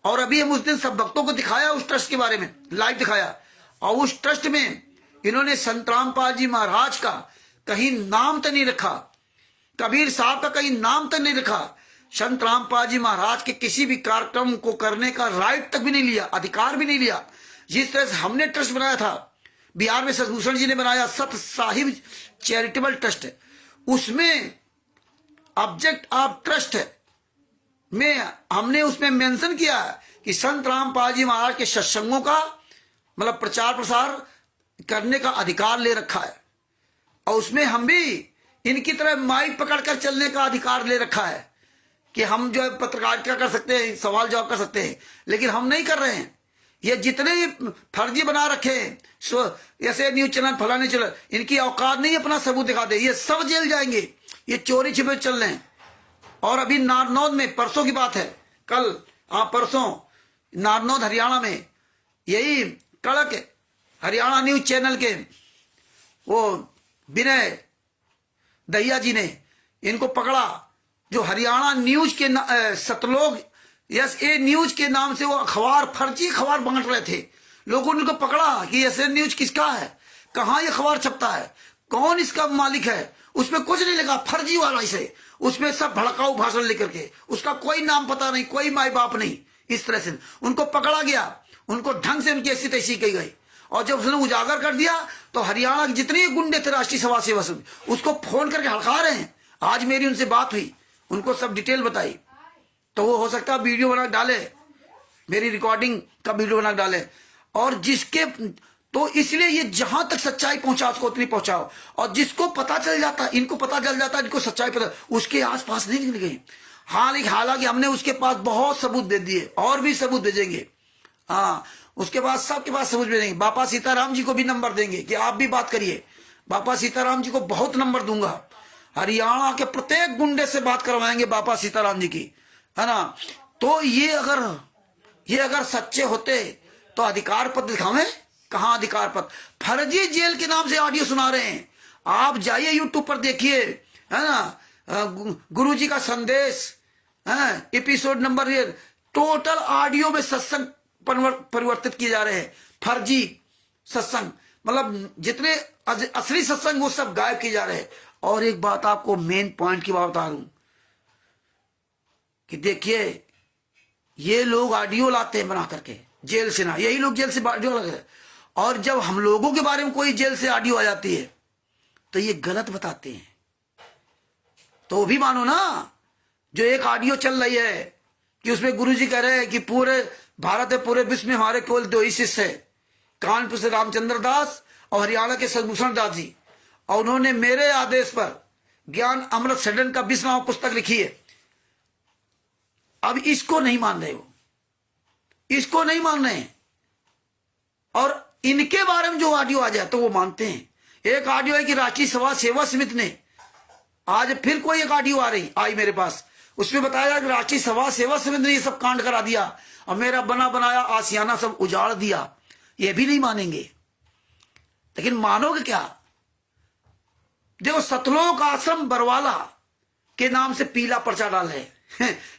और अभी हम उस दिन सब भक्तों को दिखाया उस ट्रस्ट के बारे में, लाइव दिखाया। और उस ट्रस्ट में इन्होंने संतराम पाजी महाराज का कहीं नाम तो नहीं रखा, कबीर साहब का कहीं नाम तक नहीं रखा, संत रामपाल जी महाराज के किसी भी कार्यक्रम को करने का राइट तक भी नहीं लिया, अधिकार भी नहीं लिया। जिस तरह से हमने ट्रस्ट बनाया था बिहार में, शशिभूषण जी ने बनाया सत साहिब चैरिटेबल ट्रस्ट, उसमें ऑब्जेक्ट ऑफ ट्रस्ट में हमने उसमें मेंशन किया कि संत रामपाल जी महाराज के सत्संगों का मतलब प्रचार प्रसार करने का अधिकार ले रखा है। और उसमें हम भी इनकी तरह माइक पकड़कर चलने का अधिकार ले रखा है कि हम जो है पत्रकारिता कर सकते हैं, सवाल जवाब कर सकते हैं, लेकिन हम नहीं कर रहे हैं। ये जितने फर्जी बना रखे हैं ऐसे न्यूज चैनल फलाने चैनल, इनकी औकात नहीं अपना सबूत दिखा दे, ये सब जेल जाएंगे। ये चोरी छिपे चल रहे हैं। और अभी नारनौद में परसों की बात है, कल परसों नारनौद हरियाणा में यही कड़क हरियाणा न्यूज चैनल के वो विनय दहिया जी ने इनको पकड़ा, जो हरियाणा न्यूज के सतलोक ए न्यूज के नाम से वो अखबार फर्जी अखबार बांट रहे थे। लोगों ने उनको पकड़ा कि ऐसे न्यूज किसका है, कहाँ ये अखबार छपता है, कौन इसका मालिक है। उसमें कुछ नहीं लिखा, फर्जी वाला इसे, उसमें सब भड़काऊ भाषण लेकर के, उसका कोई नाम पता नहीं, कोई माई बाप नहीं। इस तरह से उनको पकड़ा गया, उनको ढंग से उनकी ऐसी तैसी की गई। और जब उसने उजागर कर दिया तो हरियाणा के जितने गुंडे थे राष्ट्रीय सभा सेवक उसको फोन करके हड़का रहे हैं। आज मेरी उनसे बात हुई, उनको सब डिटेल बताई, तो वो हो सकता है वीडियो बना डाले, मेरी रिकॉर्डिंग का वीडियो बना डाले। और जिसके तो इसलिए ये जहां तक सच्चाई पहुंचा उसको उतनी पहुंचाओ, और जिसको पता चल जाता, इनको पता चल जाता, इनको सच्चाई पता, उसके आसपास नहीं निकल गए। हालांकि हमने उसके पास बहुत सबूत दे दिए, और भी सबूत भेजेंगे। हाँ, उसके बाद सबके पास सबूत भेजेंगे। बापा सीताराम जी को भी नंबर देंगे कि आप भी बात करिए। बापा सीताराम जी को बहुत नंबर दूंगा। हरियाणा के प्रत्येक गुंडे से बात करवाएंगे बापा सीताराम जी की, है ना। तो ये अगर सच्चे होते तो अधिकार पत्र दिखावें। कहां अधिकार पत्र? फर्जी जेल के नाम से ऑडियो सुना रहे हैं। आप जाइए यूट्यूब पर देखिए, है ना, गुरु जी का संदेश, है, एपिसोड नंबर, ये टोटल ऑडियो में सत्संग परिवर्तित किए जा रहे हैं। फर्जी सत्संग, मतलब जितने असली सत्संग वो सब गायब किए जा रहे हैं। और एक बात आपको मेन पॉइंट की बात बता दूं कि देखिए, ये लोग ऑडियो लाते हैं बना करके जेल से, ना, यही लोग जेल से ऑडियो लाते हैं। और जब हम लोगों के बारे में कोई जेल से ऑडियो आ जाती है तो ये गलत बताते हैं। तो भी मानो ना, जो एक ऑडियो चल रही है कि उसमें गुरुजी कह रहे हैं कि पूरे भारत में, पूरे विश्व में हमारे केवल 2 ही शिष्य है, कानपुर से रामचंद्र दास और हरियाणा के सदभूषण दास जी, और उन्होंने मेरे आदेश पर ज्ञान अमृत सडन का 20वां पुस्तक लिखी है। अब इसको नहीं मान रहे हो, इसको नहीं मान रहे हैं, और इनके बारे में जो ऑडियो आ जाए तो वो मानते हैं। एक ऑडियो है कि रांची सभा सेवा समिति ने, आज फिर कोई एक ऑडियो आई मेरे पास, उसमें बताया कि रांची सभा सेवा समिति ने ये सब कांड करा दिया और मेरा बना बनाया आसियाना सब उजाड़ दिया। ये भी नहीं मानेंगे, लेकिन मानोगे क्या? देखो, सतलोक आश्रम बरवाला के नाम से पीला पर्चा डाले हैं।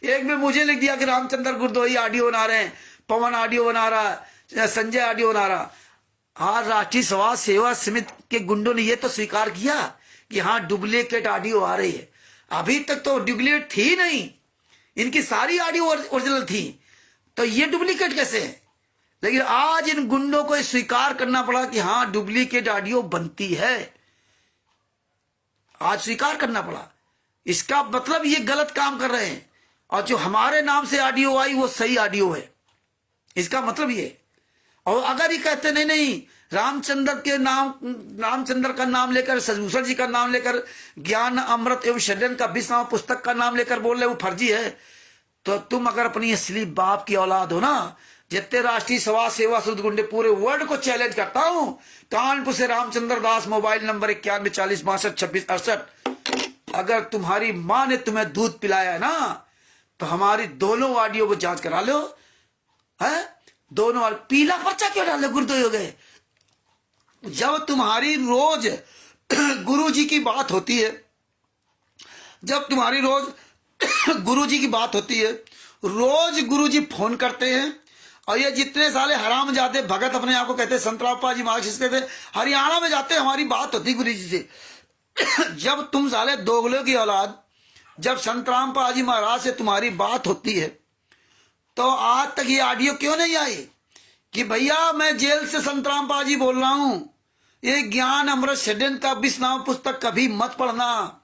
एक में मुझे लिख दिया कि रामचंद्र गुरदोही ऑडियो बना रहे हैं, पवन ऑडियो बना रहा, संजय ऑडियो बना रहा। आज राष्ट्रीय सभा सेवा समिति के गुंडों ने यह तो स्वीकार किया कि हाँ, डुप्लीकेट ऑडियो आ रही है। अभी तक तो डुप्लीकेट थी नहीं, इनकी सारी ऑडियो ओरिजिनल थी, तो ये डुप्लीकेट कैसे है? लेकिन आज इन गुंडों को स्वीकार करना पड़ा कि हाँ, डुप्लीकेट ऑडियो बनती है। आज स्वीकार करना पड़ा। इसका मतलब ये गलत काम कर रहे हैं, और जो हमारे नाम से ऑडियो आई वो सही ऑडियो है, इसका मतलब ये। और अगर ये कहते नहीं नहीं, रामचंद्र का नाम लेकर, सदभूषण जी का नाम लेकर, ज्ञान अमृत एवं षड्यंत्र का 20वां पुस्तक का नाम लेकर बोल रहे वो फर्जी है, तो तुम अगर अपनी असली बाप की औलाद हो ना, जितने राष्ट्रीय सभा सेवा शुद्ध गुंडे, पूरे वर्ल्ड को चैलेंज करता हूं, कानपुर से रामचंद्र दास, मोबाइल नंबर 9140625626, अगर तुम्हारी मां ने तुम्हें दूध पिलाया है ना, तो हमारी दोनों ऑडियो को जांच करा लो। है, दोनों पीला पर्चा क्यों डाले? गुरुद्वारे हो गए। जब तुम्हारी रोज गुरु जी की बात होती है, जब तुम्हारी रोज गुरु जी की बात होती है, रोज गुरु जी फोन करते हैं, और ये जितने साले हराम जाते भगत अपने आप को कहते, संतरापा जी मार्क्सिस्ट कहते, हरियाणा में जाते हमारी बात होती गुरु जी से। जब तुम साले दोगलों की औलाद, जब संतरामपा जी महाराज से तुम्हारी बात होती है, तो आज तक ये ऑडियो क्यों नहीं आई कि भैया मैं जेल से संतरामपा जी बोल रहा हूं, ये ज्ञान अमृत षड्यंत्र का 20वां पुस्तक कभी मत पढ़ना।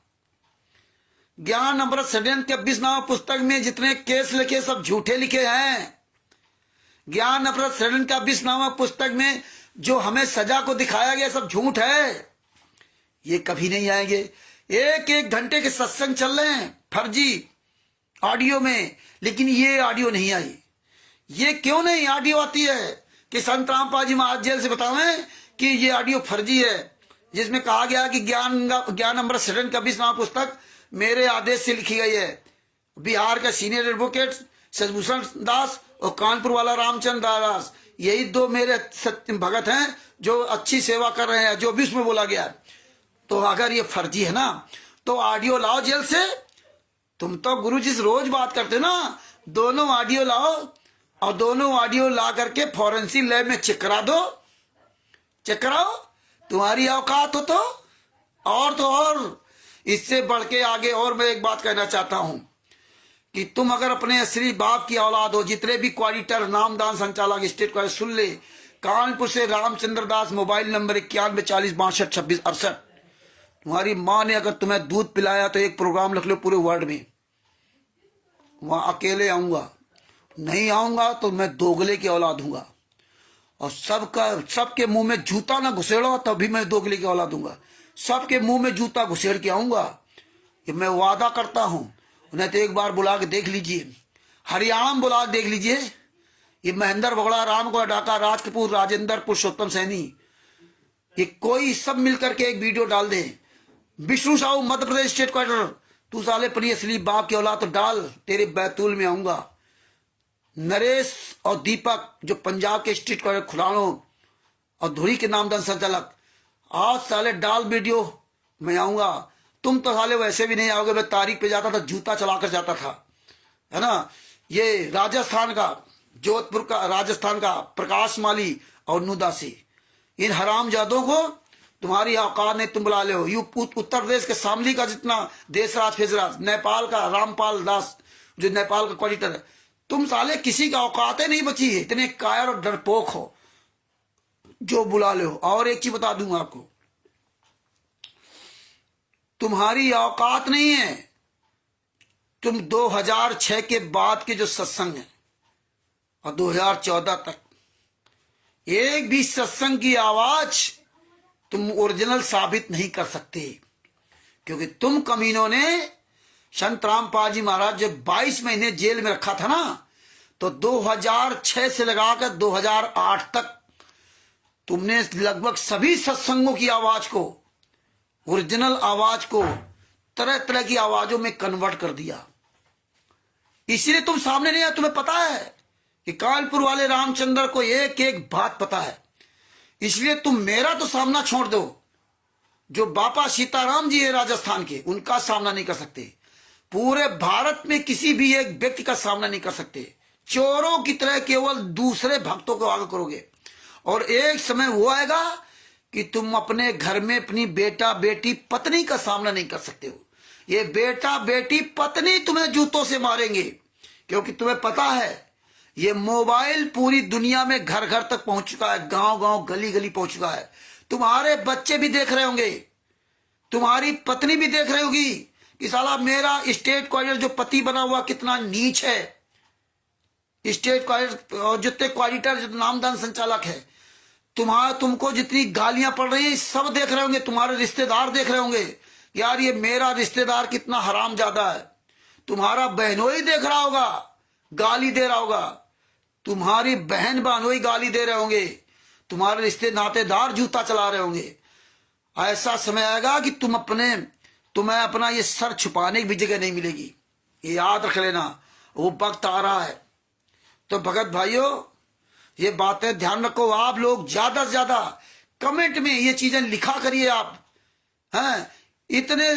ज्ञान अमृत षड्यंत्र के 20वां पुस्तक में जितने केस लिखे सब झूठे लिखे हैं। ज्ञान अमृत षड्यंत्र का 20वां पुस्तक में जो हमें सजा को दिखाया गया सब झूठ है, ये कभी नहीं आएंगे। एक एक घंटे के सत्संग चल रहे हैं फर्जी ऑडियो में, लेकिन ये ऑडियो नहीं आई। ये क्यों नहीं ऑडियो आती है कि संत रामपाल जी महाराज जेल से बतावें कि ये ऑडियो फर्जी है, जिसमें कहा गया कि ज्ञान अमृत षड्यंत्र का 20वां पुस्तक मेरे आदेश से लिखी गई है। बिहार का सीनियर एडवोकेट सदभूषण दास और कानपुर वाला रामचंद्र दास, यही 2 मेरे सत्य भगत हैं जो अच्छी सेवा कर रहे हैं, जो भी उसमें बोला गया। तो अगर ये फर्जी है ना, तो ऑडियो लाओ जेल से। तुम तो गुरुजी से रोज बात करते ना, दोनों ऑडियो लाओ, और दोनों ऑडियो ला करके फॉरेंसिक लैब में चेक करा दो, चेक कराओ, तुम्हारी औकात हो तो। और इससे बढ़ के आगे और मैं एक बात कहना चाहता हूं कि तुम अगर अपने असली बाप की औलाद हो, जितने भी क्वाडिटर, नामदान संचालक, स्टेट को सुन ले, कानपुर से रामचंद्र दास, मोबाइल नंबर 914062562668, तुम्हारी माँ ने अगर तुम्हें दूध पिलाया तो एक प्रोग्राम लिख लो पूरे वर्ल्ड में, वहां अकेले आऊंगा, नहीं आऊंगा तो मैं दोगले की औलाद हूंगा। और सबके मुंह में जूता ना घुसेड़ो तभी मैं दोगली की औलाद दूंगा। सबके मुंह में जूता घुसेड़ के आऊंगा, ये मैं वादा करता हूं। उन्हें तो एक बार बुला के देख लीजिए, हरियाणा में बुला के देख लीजिए। ये महेंद्र बगड़ा, रामगढ़ डाका, राज कपूर, राजेंद्र, पुरुषोत्तम सैनी, ये कोई सब मिलकर के एक वीडियो डाल दे। विष्णु साहू मध्य प्रदेश स्टेट क्वार्टर, तू साले परी असली बाप की औलाद तो डाल, तेरे बैतूल में आऊंगा। नरेश और दीपक जो पंजाब के स्टेट क्वार्टर खुलानो और धुरी के नामदान संचालक, आज साले डाल वीडियो, मैं आऊंगा। तुम तो साले वैसे भी नहीं आओगे, मैं तारीख पे जाता था, जूता चलाकर जाता था, है ना। ये राजस्थान का, जोधपुर का, राजस्थान का प्रकाश माली और नुदासी, इन हरामजादों को तुम्हारी औकात नहीं, तुम बुला ले हो। उत्तर प्रदेश के शामली का जितना देशराज फेजराज, नेपाल का रामपाल दास जो नेपाल का कोऑर्डिनेटर है, तुम साले किसी का औकात नहीं बची है, इतने कायर और डरपोक हो जो बुला ले हो। और एक चीज बता दूंगा आपको, तुम्हारी औकात नहीं है। तुम 2006 के बाद के जो सत्संग है और 2014 तक एक भी सत्संग की आवाज तुम ओरिजिनल साबित नहीं कर सकते, क्योंकि तुम कमीनों ने संत रामपाल जी महाराज जब 22 महीने जेल में रखा था ना, तो 2006 से लगाकर 2008 तक तुमने लगभग सभी सत्संगों की आवाज को, ओरिजिनल आवाज को तरह तरह की आवाजों में कन्वर्ट कर दिया। इसलिए तुम सामने नहीं आए। तुम्हें पता है कि कानपुर वाले रामचंद्र को एक एक बात पता है, इसलिए तुम मेरा तो सामना छोड़ दो, जो बापा सीताराम जी है राजस्थान के, उनका सामना नहीं कर सकते। पूरे भारत में किसी भी एक व्यक्ति का सामना नहीं कर सकते। चोरों की तरह केवल दूसरे भक्तों को आगे करोगे, और एक समय वो आएगा कि तुम अपने घर में अपनी बेटा बेटी पत्नी का सामना नहीं कर सकते हो। ये बेटा बेटी पत्नी तुम्हें जूतों से मारेंगे, क्योंकि तुम्हें पता है ये मोबाइल पूरी दुनिया में घर घर तक पहुंच चुका है, गांव गांव गली गली पहुंच चुका है। तुम्हारे बच्चे भी देख रहे होंगे, तुम्हारी पत्नी भी देख रही होगी कि साला मेरा स्टेट क्वार्टर जो पति बना हुआ कितना नीच है। स्टेट क्वार्टर और जितने क्वार्टर जो नामदान संचालक है, तुमको जितनी गालियां पड़ रही है सब देख रहे होंगे। तुम्हारे रिश्तेदार देख रहे होंगे, यार ये मेरा रिश्तेदार कितना हरामजादा है। तुम्हारा बहनोई देख रहा होगा, गाली दे रहा होगा। तुम्हारी बहन बहनोई गाली दे रहे होंगे, तुम्हारे रिश्ते नातेदार जूता चला रहे होंगे। ऐसा समय आएगा कि तुम्हें अपना ये सर छुपाने की भी जगह नहीं मिलेगी। ये याद रख लेना, वो वक्त आ रहा है। तो भगत भाइयों, ये बातें ध्यान रखो। आप लोग ज्यादा से ज्यादा कमेंट में ये चीजें लिखा करिए। आप हैं इतने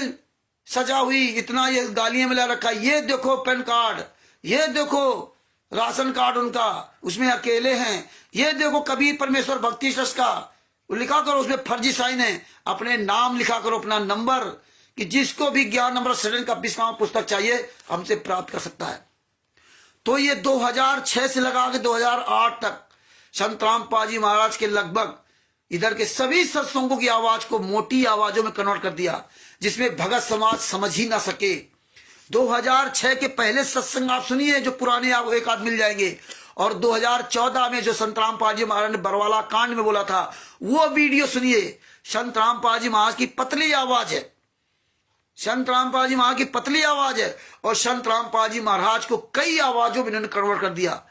सजा हुई, इतना ये गालियां मिला रखा, ये देखो पैन कार्ड, ये देखो राशन कार्ड उनका, उसमें अकेले हैं, ये देखो कबीर परमेश्वर भक्ति ट्रस्ट का लिखा करो, उसमें फर्जी साइन है, अपने नाम लिखा करो, अपना नंबर, कि जिसको भी ज्ञान नंबर सडन का 20वां पुस्तक चाहिए हमसे प्राप्त कर सकता है। तो ये 2006 से लगा के 2008 तक संत रामपाल जी महाराज के लगभग इधर के सभी सत्संगों की आवाज को मोटी आवाजों में कन्वर्ट कर दिया, जिसमें भगत समाज समझ ही ना सके। 2006 के पहले सत्संग आप सुनिए, जो पुराने आपको एक आध मिल जाएंगे, और 2014 में जो संत रामपाल जी महाराज ने बरवाला कांड में बोला था, वो वीडियो सुनिए। संत रामपाल जी महाराज की पतली आवाज है, संत रामपाल जी महाराज की पतली आवाज है, और संत रामपाल जी महाराज को कई आवाजों में इन्होंने कन्वर्ट कर दिया।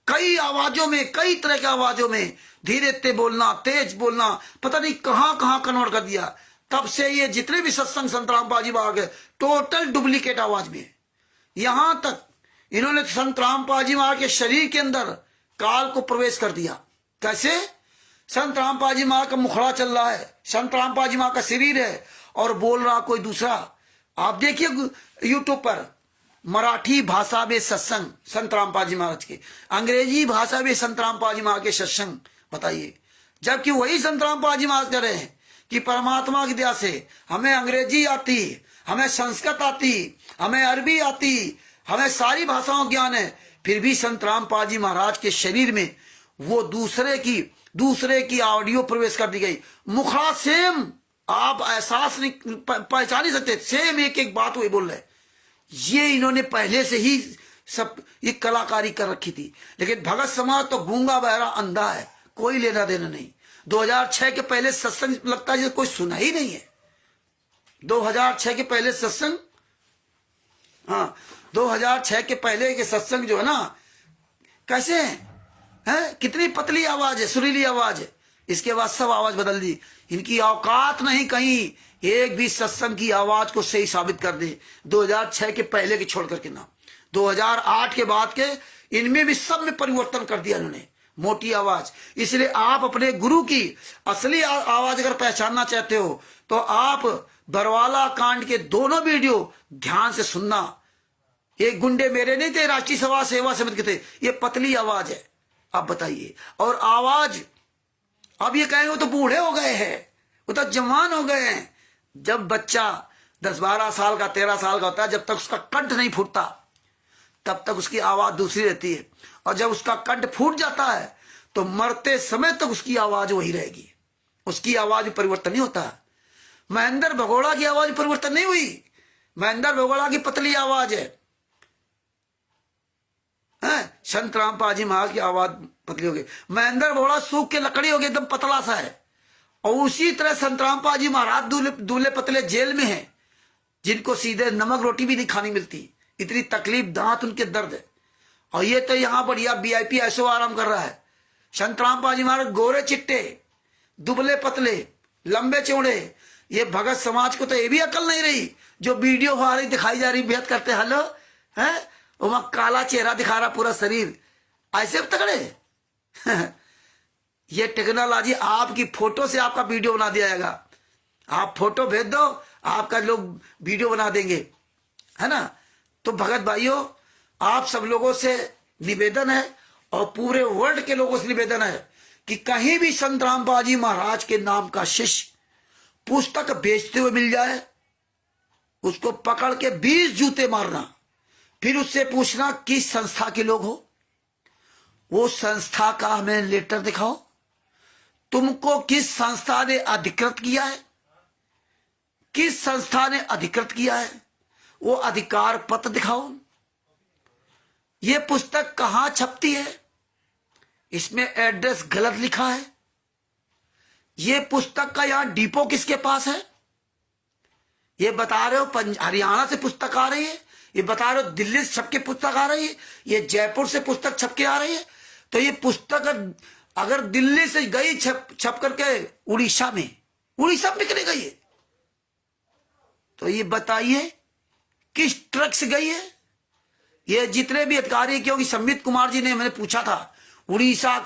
कई आवाजों में, कई तरह की आवाजों में, धीरे ते बोलना, तेज बोलना, पता नहीं कहां कहां कन्वर्ट कर दिया। तब से ये जितने भी सत्संग संत रामपाल जी महाराज के टोटल डुप्लीकेट आवाज में। यहां तक इन्होंने संत रामपाल जी महाराज के शरीर के अंदर काल को प्रवेश कर दिया। कैसे? संत रामपाल जी महाराज का मुखड़ा चल रहा है, संत रामपाल जी महाराज का शरीर है, और बोल रहा कोई दूसरा। आप देखिए यूट्यूब पर मराठी भाषा में सत्संग संत रामपाल जी महाराज के, अंग्रेजी भाषा में संत रामपाल जी महाराज के सत्संग, बताइए। जबकि वही संत रामपाल जी महाराज कह रहे हैं कि परमात्मा की दया से हमें अंग्रेजी आती, हमें संस्कृत आती, हमें अरबी आती, हमें सारी भाषाओं ज्ञान है, फिर भी संत रामपाल जी महाराज के शरीर में वो दूसरे की ऑडियो प्रवेश कर दी गई। मुखड़ा सेम, आप एहसास नहीं पहचान नहीं सकते, सेम एक एक बात वही बोल रहे। ये इन्होंने पहले से ही सब ये कलाकारी कर रखी थी। लेकिन भगत समाज तो गूंगा बहरा अंधा है, कोई लेना देना नहीं। 2006 के पहले सत्संग लगता है कोई सुना ही नहीं है। 2006 के पहले सत्संग, हाँ 2006 के पहले के सत्संग जो है ना कैसे हैं, कितनी पतली आवाज है, सुरीली आवाज है। इसके बाद सब आवाज बदल दी। इनकी औकात नहीं कहीं एक भी सत्संग की आवाज को सही साबित कर दे। 2006 के पहले के छोड़ करके ना, 2008 के बाद के इनमें भी सब में परिवर्तन कर दिया इन्होंने, मोटी आवाज। इसलिए आप अपने गुरु की असली आवाज अगर पहचानना चाहते हो तो आप बरवाला कांड के दोनों वीडियो ध्यान से सुनना। ये गुंडे मेरे नहीं थे, राष्ट्रीय सभा सेवा समिति के थे। ये पतली आवाज है। आप बताइए, और आवाज अब ये कहेंगे वो तो बूढ़े हो गए हैं, वो तो जवान हो गए हैं। जब बच्चा 10-12 साल का 13 साल का होता है, जब तक उसका कंठ नहीं फूटता तब तक उसकी आवाज दूसरी रहती है, और जब उसका कंठ फूट जाता है तो मरते समय तक उसकी आवाज वही रहेगी, उसकी आवाज में परिवर्तन नहीं होता। महेंद्र भगोड़ा की आवाज परिवर्तन नहीं हुई। महेंद्र भगोड़ा की पतली आवाज है, संत रामपाल जी महाराज की आवाज पतली हो गई। महेंद्र भगोड़ा सूख के लकड़ी हो गई, एकदम पतला सा है। और उसी तरह संत रामपाल जी महाराज दूल्हे पतले जेल में हैं, जिनको सीधे नमक रोटी भी नहीं खानी मिलती, इतनी तकलीफ, दांत उनके दर्द है। और ये तो यहां बढ़िया VIP ऐसो आराम कर रहा है। संत रामपाल जी महाराज गोरे चिट्टे, दुबले पतले, लंबे चौड़े। ये भगत समाज को तो ये भी अकल नहीं रही, जो वीडियो आ रही दिखाई जा रही, बेहद करते हेलो है, वहां काला चेहरा दिखा रहा, पूरा शरीर ऐसे तगड़े। ये टेक्नोलॉजी आपकी फोटो से आपका वीडियो बना दिया जाएगा। आप फोटो भेज दो, आपका लोग वीडियो बना देंगे, है ना। तो भगत भाइयों, आप सब लोगों से निवेदन है और पूरे वर्ल्ड के लोगों से निवेदन है कि कहीं भी संत रामपाल जी महाराज के नाम का शिष्य पुस्तक बेचते हुए मिल जाए, उसको पकड़ के 20 जूते मारना, फिर उससे पूछना किस संस्था के लोग हो, वो संस्था का हमें लेटर दिखाओ, तुमको किस संस्था ने अधिकृत किया है, किस संस्था ने अधिकृत किया है, वो अधिकार पत्र दिखाओ। ये पुस्तक कहां छपती है, इसमें एड्रेस गलत लिखा है। ये पुस्तक का यहां डिपो किसके पास है, ये बता रहे हो हरियाणा से पुस्तक आ रही है, ये बता रहे हो दिल्ली से छप के पुस्तक आ रही है, ये जयपुर से पुस्तक छप के आ रही है। तो ये पुस्तक अगर दिल्ली से गई छप करके उड़ीसा में बिकने गई है, तो ये बताइए किस ट्रक से गई है। ये जितने भी अधिकारी, क्योंकि संबित कुमार जी ने मैंने पूछा था, उड़ीसा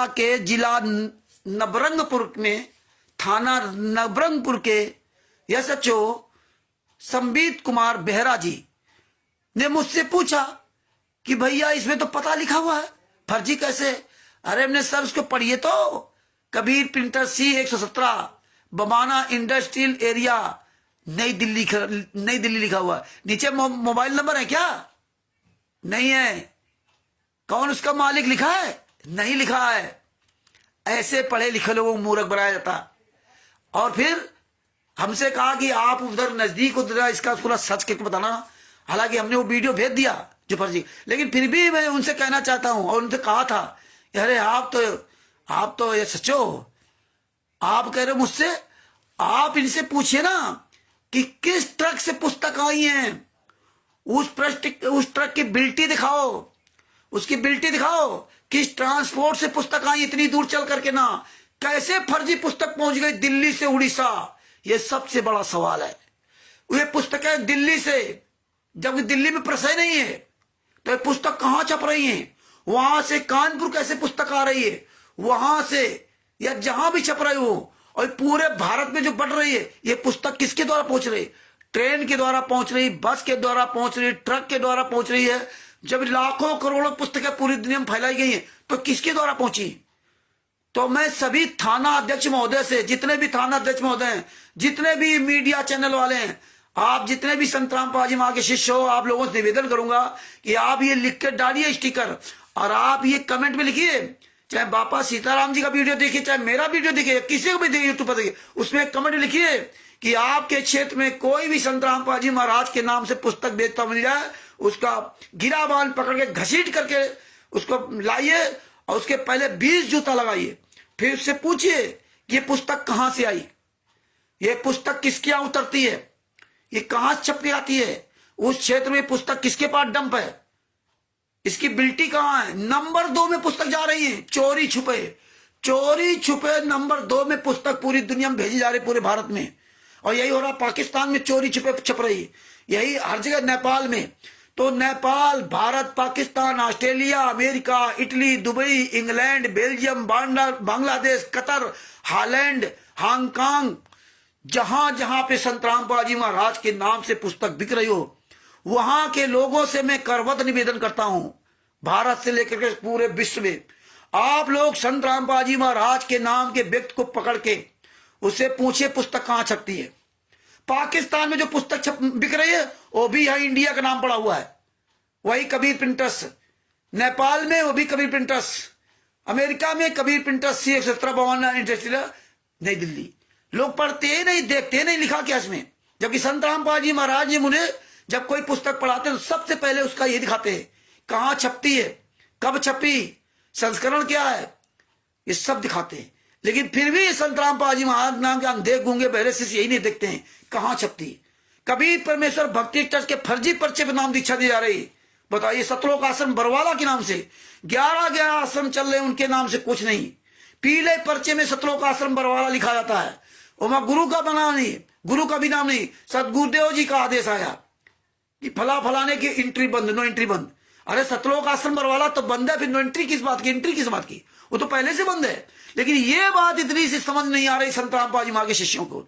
के जिला नबरंगपुर में, थाना नबरंगपुर के SHO संबित कुमार बेहरा जी ने मुझसे पूछा कि भैया इसमें तो पता लिखा हुआ है, फर्जी कैसे। अरे हमने सर उसको पढ़िए तो, Kabir printer C117 Bawana industrial area New Delhi लिखा हुआ है। नीचे मोबाइल नंबर है क्या, नहीं है। कौन उसका मालिक लिखा है, नहीं लिखा है। ऐसे पढ़े लिखे लोगों को मूर्ख बनाया जाता। और फिर हमसे कहा कि आप उधर नजदीक उधर इसका पूरा सच करके बताना। हालांकि हमने वो वीडियो भेज दिया जो फर्जी, लेकिन फिर भी मैं उनसे कहना चाहता हूं, और उनसे कहा था, अरे आप तो ये सचो, आप कह रहे हो मुझसे, आप इनसे पूछिए ना कि किस ट्रक से पुस्तक आई है, उस ट्रक की बिल्टी दिखाओ, उसकी बिल्टी दिखाओ, किस ट्रांसपोर्ट से पुस्तक आई, इतनी दूर चल करके ना, कैसे फर्जी पुस्तक पहुंच गई दिल्ली से उड़ीसा, ये सबसे बड़ा सवाल है। ये पुस्तकें दिल्ली से, जबकि दिल्ली में प्रेस नहीं है, तो ये पुस्तक कहां छप रही है, वहां से कानपुर कैसे पुस्तक आ रही है, वहां से या जहां भी छप रही हो, और पूरे भारत में जो बढ़ रही है, ये पुस्तक किसके द्वारा पहुंच रही, ट्रेन के द्वारा पहुंच रही, बस के द्वारा पहुंच रही, ट्रक के द्वारा पहुंच रही है। जब लाखों करोड़ों पुस्तकें पूरी दुनिया में फैलाई गई हैं, तो किसके द्वारा पहुंची। तो मैं सभी थाना अध्यक्ष महोदय से, जितने भी थाना अध्यक्ष महोदय हैं, जितने भी मीडिया चैनल वाले हैं, आप जितने भी संत रामपाल जी महाराज के शिष्य हो, आप लोगों से निवेदन करूंगा कि आप ये लिख कर डालिए स्टिकर, और आप ये कमेंट में लिखिए, चाहे बापा सीताराम जी का वीडियो देखिए, चाहे मेरा वीडियो देखिए, किसी को भी देखिए, यूट्यूब पर देखिए, उसमें कमेंट लिखिए कि आपके क्षेत्र में कोई भी संत रामपाल जी महाराज के नाम से पुस्तक बेचता मिल जाए, उसका गिरा बाल पकड़ के घसीट करके उसको लाइए, और उसके पहले 20 जूता लगाइए, फिर उससे पूछिए कि ये पुस्तक कहां से आई, ये पुस्तक किसके यहां उतरती है, ये कहां छप के आती है, उस क्षेत्र में पुस्तक किसके पास डंप है, इसकी बिल्टी कहां है। नंबर 2 में पुस्तक जा रही है, चोरी छुपे नंबर 2 में पुस्तक पूरी दुनिया में भेजी जा रही, पूरे भारत में। और यही हो रहा पाकिस्तान में, चोरी छुपे छप रही है, यही हर जगह। नेपाल में तो Nepal, Bharat, Pakistan, Australia, America, Italy, Dubai, England, Belgium, Bangladesh, Qatar, Holland, Hong Kong, जहां जहां पे संत रामपाल जी महाराज के नाम से पुस्तक बिक रही हो, वहां के लोगों से मैं करवत निवेदन करता हूं, भारत से लेकर के पूरे विश्व में, आप लोग संत रामपाल जी महाराज के नाम के व्यक्ति को पकड़ के उससे पूछिए पुस्तक कहां छपती है। पाकिस्तान में जो पुस्तक बिक रही है वो भी यहां इंडिया का नाम पड़ा हुआ है, वही कबीर प्रिंटर्स। नेपाल में वो भी कबीर प्रिंटर्स, अमेरिका में कबीर प्रिंटर्स, C11752 इंडस्ट्रियल, नई दिल्ली। लोग पढ़ते ही नहीं, देखते नहीं, लिखा क्या इसमें। जबकि संत रामपाल जी महाराज जी मुझे जब कोई पुस्तक पढ़ाते तो सबसे पहले उसका ये दिखाते हैं कहां छपती है, कब छपी, संस्करण क्या है, ये सब दिखाते हैं। लेकिन फिर भी संत रामपाल जी महाराज नाम के अंधे गूंगे बहरे शिष्य यही नहीं देखते हैं कहां छपती। कबीर परमेश्वर भक्ति ट्रस्ट के फर्जी पर्चे पर नाम दीक्षा दी जा रही। बताइए, सतलोक आश्रम बरवाला के नाम से 11 आश्रम चल रहे, उनके नाम से कुछ नहीं। पीले पर्चे में सतलोक आश्रम बरवाला लिखा जाता है, वहां गुरु का बना नहीं, गुरु का भी नाम नहीं। सतगुरुदेव जी का आदेश आया कि फलाने की एंट्री बंद, नो एंट्री बंद। अरे सतलोक आश्रम बरवाला तो बंद है, फिर नो एंट्री किस बात की, एंट्री किस बात की, वो तो पहले से बंद है। लेकिन ये बात इतनी सी समझ नहीं आ रही संत रामपाल जी महाराज के शिष्यों को।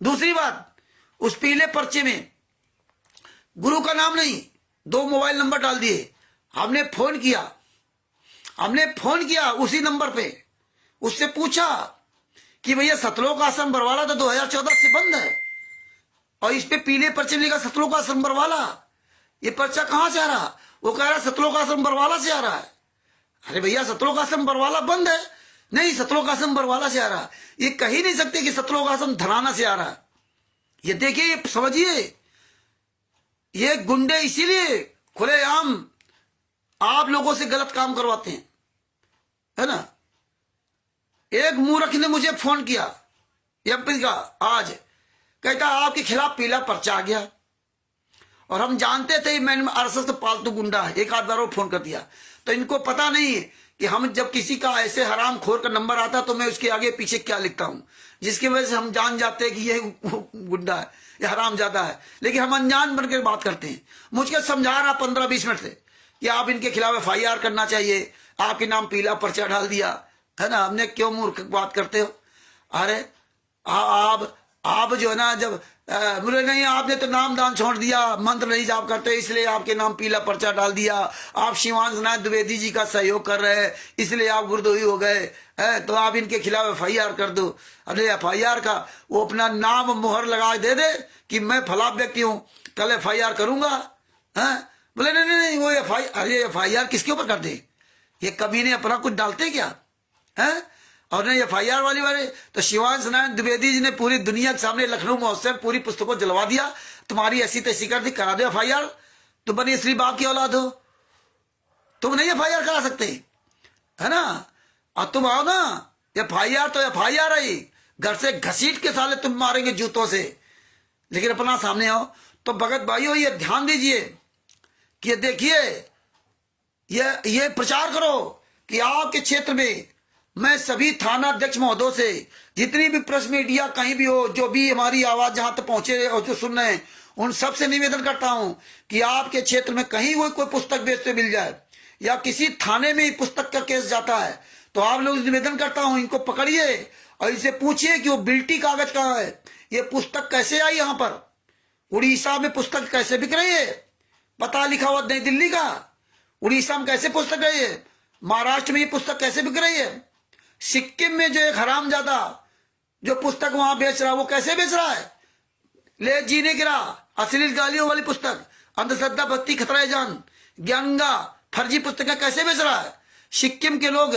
दूसरी बात, उस पीले पर्चे में गुरु का नाम नहीं, 2 मोबाइल नंबर डाल दिए। हमने फोन किया उसी नंबर पे, उससे पूछा कि भैया सतलोक आश्रम बरवाला तो 2014 से बंद है, और इस पे पीले पर्चे में लिखा सतलोक आश्रम बरवाला, ये पर्चा कहां से आ रहा। वो कह रहा सतलोक आश्रम बरवाला से आ रहा है। अरे भैया, सतलोक आश्रम बरवाला बंद है, नहीं सतलोक आश्रम बरवाला से आ रहा है। ये कह ही नहीं सकते कि सतलोक आश्रम धराना से आ रहा है। ये देखिए, ये समझिए, ये गुंडे इसीलिए खुलेआम आप लोगों से गलत काम करवाते हैं, है ना। एक मूर्ख ने मुझे फोन किया एमपी का, आज कहता आपके खिलाफ पीला पर्चा आ गया, और हम जानते थे मैंने आरएसएस पालतू गुंडा है। एक आध बार वो फोन कर दिया, तो इनको पता नहीं है कि हम जब किसी का ऐसे हराम खोर का नंबर आता तो मैं उसके आगे पीछे क्या लिखता हूं, जिसकी वजह से हम जान जाते हैं कि ये गुंडा है, ये हराम ज्यादा है। लेकिन हम अनजान बनकर बात करते हैं। मुझको समझा रहा 15-20 मिनट से कि आप इनके खिलाफ FIR करना चाहिए, आपके नाम पीला पर्चा डाल दिया, है ना। हमने क्यों मूर्ख बात करते हो। अरे आप जो है ना, जब बोले नहीं आपने तो नाम दान छोड़ दिया, मंत्र नहीं जाप करते इसलिए आपके नाम पीला पर्चा डाल दिया, आप शिवांश नाथ द्विवेदी जी का सहयोग कर रहे हैं इसलिए आप गुरद्रोही हो गए, तो आप इनके खिलाफ FIR कर दो। अरे FIR का वो अपना नाम मुहर लगा दे दे कि मैं फला व्यक्ति हूं, कल FIR करूंगा। बोले नहीं वो FIR किसके ऊपर कर दे, ये कभी नहीं अपना कुछ डालते क्या है। और नहीं FIR वाले तो शिवांश नारायण द्विवेदी जी ने पूरी दुनिया के सामने लखनऊ महोत्सव पूरी पुस्तकों जलवा दिया, तुम्हारी ऐसी तैसी कर दी, करा दो FIR। तुम बनी श्री बाप की औलाद हो, तुम नहीं FIR करा सकते, है ना। और तुम आओ ना, FIR तो FIR है, घर से घसीट के साले तुम मारेंगे जूतों से, लेकिन अपना सामने आओ। तो भगत भाइयों, ये ध्यान दीजिए कि देखिए, ये प्रचार करो कि आपके क्षेत्र में मैं सभी थाना अध्यक्ष महोदयों से, जितनी भी प्रेस मीडिया कहीं भी हो, जो भी हमारी आवाज जहां तक पहुंचे और जो सुन रहे हैं, उन सब से निवेदन करता हूं कि आपके क्षेत्र में कहीं कोई पुस्तक बेचते मिल जाए, या किसी थाने में पुस्तक का केस जाता है, तो आप लोग निवेदन करता हूं इनको पकड़िए और इनसे पूछिए कि वो बिल्टी कागज कहां है, ये पुस्तक कैसे आई यहाँ पर, उड़ीसा में पुस्तक कैसे बिक रही है, पता लिखा हुआ नई दिल्ली का, उड़ीसा में कैसे पुस्तक रही है, महाराष्ट्र में ये पुस्तक कैसे बिक रही है, सिक्किम में जो एक हरामजादा जो पुस्तक वहां बेच रहा है वो कैसे बेच रहा है, ले जीने गिरा, अश्लील गालियों वाली पुस्तक, अंधश्रद्धा भक्ति खतरा जान, ज्ञानगा फर्जी पुस्तकें कैसे बेच रहा है। सिक्किम के लोग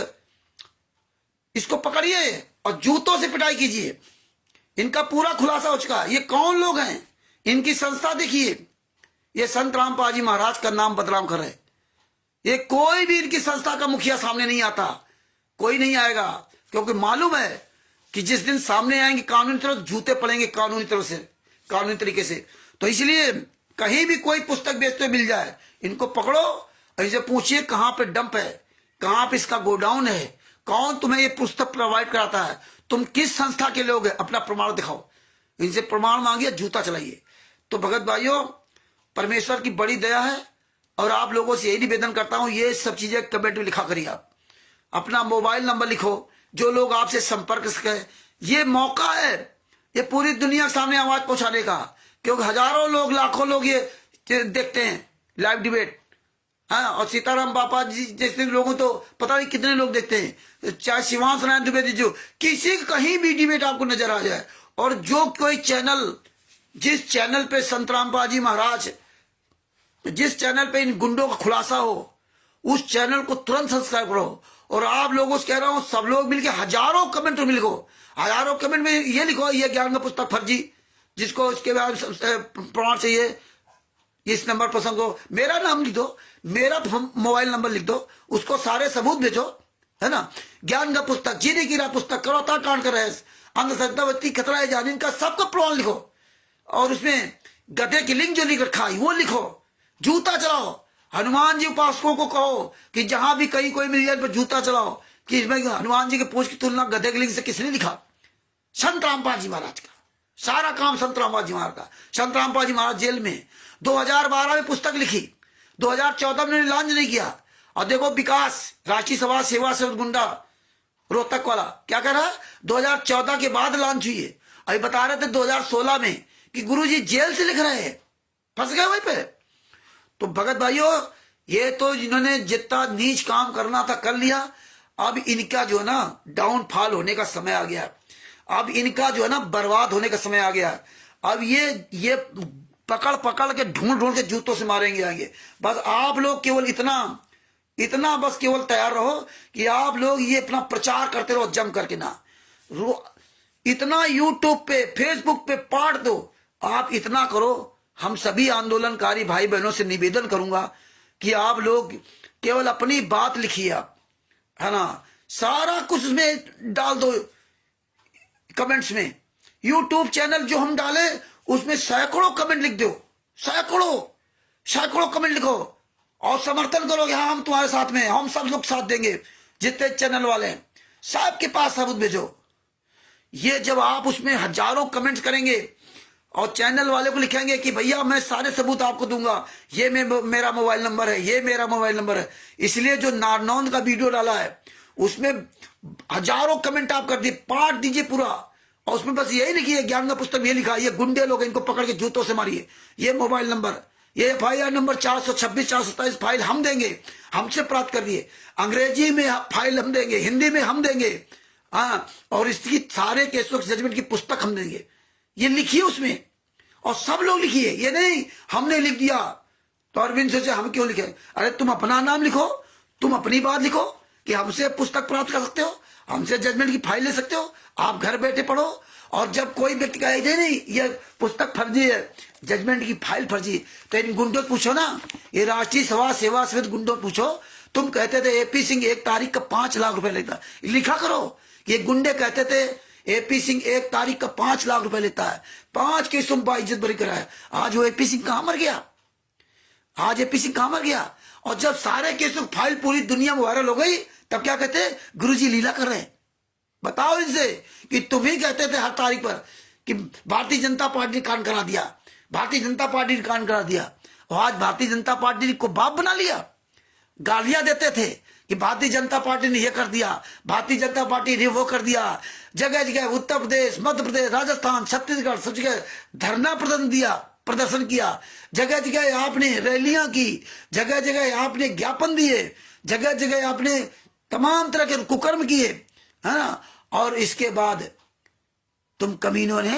इसको पकड़िए और जूतों से पिटाई कीजिए, इनका पूरा खुलासा हो चुका। ये कौन लोग हैं, इनकी संस्था देखिए, ये संत रामपाल जी महाराज का नाम बदनाम कर रहे, ये कोई भी इनकी संस्था का मुखिया सामने नहीं आता, कोई नहीं आएगा, क्योंकि मालूम है कि जिस दिन सामने आएंगे कानूनी तरह जूते पड़ेंगे, कानूनी तरह से, कानूनी तरीके से। तो इसलिए कहीं भी कोई पुस्तक बेचते मिल जाए, इनको पकड़ो और इसे पूछिए कहां पे डंप है, कहां पे इसका गोडाउन है, कौन तुम्हें ये पुस्तक प्रोवाइड कराता है, तुम किस संस्था के लोग हैं, अपना प्रमाण दिखाओ। इनसे प्रमाण मांगिए, जूता चलाइए। तो भगत भाइयों, परमेश्वर की बड़ी दया है और आप लोगों से यही निवेदन करता हूं, ये सब चीजें कमेंट में लिखा करिए। आप अपना मोबाइल नंबर लिखो, जो लोग आपसे संपर्क सकें। ये मौका है ये पूरी दुनिया के सामने आवाज पहुंचाने का, क्योंकि हजारों लोग, लाखों लोग ये देखते हैं लाइव डिबेट। हाँ, और सीताराम बापा जी जैसे लोगों तो पता नहीं कितने लोग देखते हैं, चाहे शिवांश नारायण द्विवेदी, जो किसी कहीं भी डिबेट आपको नजर आ जाए, और जो कोई चैनल, जिस चैनल पे संत रामपाल जी महाराज, जिस चैनल पे इन गुंडों का खुलासा हो, उस चैनल को तुरंत सब्सक्राइब करो। और आप लोगों से कह रहा हूं, सब लोग मिलकर हजारों कमेंट में लिखो, हजारों कमेंट में ये लिखो, ये ज्ञान का पुस्तक फर्जी, जिसको इसके बाद प्रमाण चाहिए, इस नंबर पर संग मेरा नाम लिख दो, मेरा मोबाइल नंबर लिख दो, उसको सारे सबूत भेजो, है ना। ज्ञान का पुस्तक, जीने की राह पुस्तक, करौता कांड कर रहस्य, अंधश्रद्धावती, खतरा है जान, इनका सबका प्रमाण लिखो। और उसमें गधे की लिंक जो लिख रखा है वो लिखो, जूता चलाओ। हनुमान जी उपासकों को कहो कि जहां भी कहीं कोई मिल जाए पर जूता चलाओ, कि इसमें हनुमान जी के पूछ की तुलना गधे के लिंग से किसने लिखा? संत रामपाल जी महाराज का। सारा काम संत रामपाल जी महाराज का। संत रामपाल जी महाराज जेल में 2012 में पुस्तक लिखी, 2014 में लॉन्च नहीं किया। और देखो विकास, राष्ट्रीय सभा सेवा से गुंडा रोहतक वाला क्या कह रहा है, 2014 के बाद लॉन्च हुई है। अभी बता रहे थे 2016 में कि गुरुजी जेल से लिख रहे हैं, फंस गए वहीं पे। तो भगत भाइयों, ये तो जिन्होंने जितना नीच काम करना था कर लिया। अब इनका जो है ना डाउनफॉल होने का समय आ गया, अब इनका जो है ना बर्बाद होने का समय आ गया। अब ये पकड़ पकड़ के ढूंढ ढूंढ के जूतों से मारेंगे आगे। बस आप लोग केवल इतना बस केवल तैयार रहो कि आप लोग ये अपना प्रचार करते रहो जम करके ना, इतना यूट्यूब पे, फेसबुक पे पाठ दो। आप इतना करो, हम सभी आंदोलनकारी भाई बहनों से निवेदन करूंगा कि आप लोग केवल अपनी बात लिखिए, आप, है ना, सारा कुछ उसमें डाल दो कमेंट्स में। यूट्यूब चैनल जो हम डाले उसमें सैकड़ों कमेंट लिख दो, सैकड़ों कमेंट लिखो और समर्थन करो कि हाँ हम तुम्हारे साथ में, हम सब लोग साथ देंगे। जितने चैनल वाले हैं सबके के पास सबूत भेजो। ये जब आप उसमें हजारों कमेंट्स करेंगे और चैनल वाले को लिखेंगे कि भैया मैं सारे सबूत आपको दूंगा, ये मेरा मोबाइल नंबर है, ये मेरा मोबाइल नंबर है। इसलिए जो नारनौंद का वीडियो डाला है उसमें हजारों कमेंट आप कर दिए, पाठ दीजिए पूरा, और उसमें बस यही लिखिए, ज्ञान का पुस्तक ये लिखा, ये गुंडे लोग इनको पकड़ के जूतों से मारिए, ये मोबाइल नंबर, ये FIR नंबर 426 427 फाइल हम देंगे, हमसे प्राप्त कर दिए, अंग्रेजी में फाइल हम देंगे, हिंदी में हम देंगे, हाँ, और इसकी सारे केसों की जजमेंट की पुस्तक हम देंगे। ये लिखिए उसमें, और सब लोग लिखिए, ये नहीं हमने लिख दिया तो अरविंद सोचे हम क्यों लिखे। अरे तुम अपना नाम लिखो, तुम अपनी बात लिखो कि हमसे पुस्तक प्राप्त कर सकते हो, हमसे जजमेंट की फाइल ले सकते हो, आप घर बैठे पढ़ो। और जब कोई व्यक्ति कहे नहीं ये पुस्तक फर्जी है, जजमेंट की फाइल फर्जी, तो इन गुंडों पूछो ना, ये राष्ट्रीय सभा सेवा समिति गुंडों पूछो, तुम कहते थे AP सिंह 1 तारीख का 5 लाख रुपए लेता, लिखा करो। ये गुंडे कहते थे AP सिंह 1 तारीख का 5 लाख रुपए लेता है, 5 केसों में इज्जत बरी कराया। आज वो AP सिंह कहां मर गया, आज AP सिंह कहां मर गया। और जब सारे केसों की फाइल पूरी दुनिया में वायरल हो गई, तब क्या कहते, गुरुजी लीला कर रहे हैं। बताओ इनसे कि तुम ही कहते थे हर तारीख पर कि भारतीय जनता पार्टी ने कांड करा दिया, भारतीय जनता पार्टी ने कांड करा दिया, और आज भारतीय जनता पार्टी को बाप बना लिया। गालियां देते थे कि भारतीय जनता पार्टी ने ये कर दिया, भारतीय जनता पार्टी ने वो कर दिया। जगह जगह उत्तर प्रदेश, मध्य प्रदेश, राजस्थान, छत्तीसगढ़, सब जगह धरना प्रदर्शन किया, जगह जगह आपने रैलियां की, जगह जगह आपने ज्ञापन दिए, जगह जगह आपने तमाम तरह के कुकर्म किए, है ना। और इसके बाद तुम कमीनों ने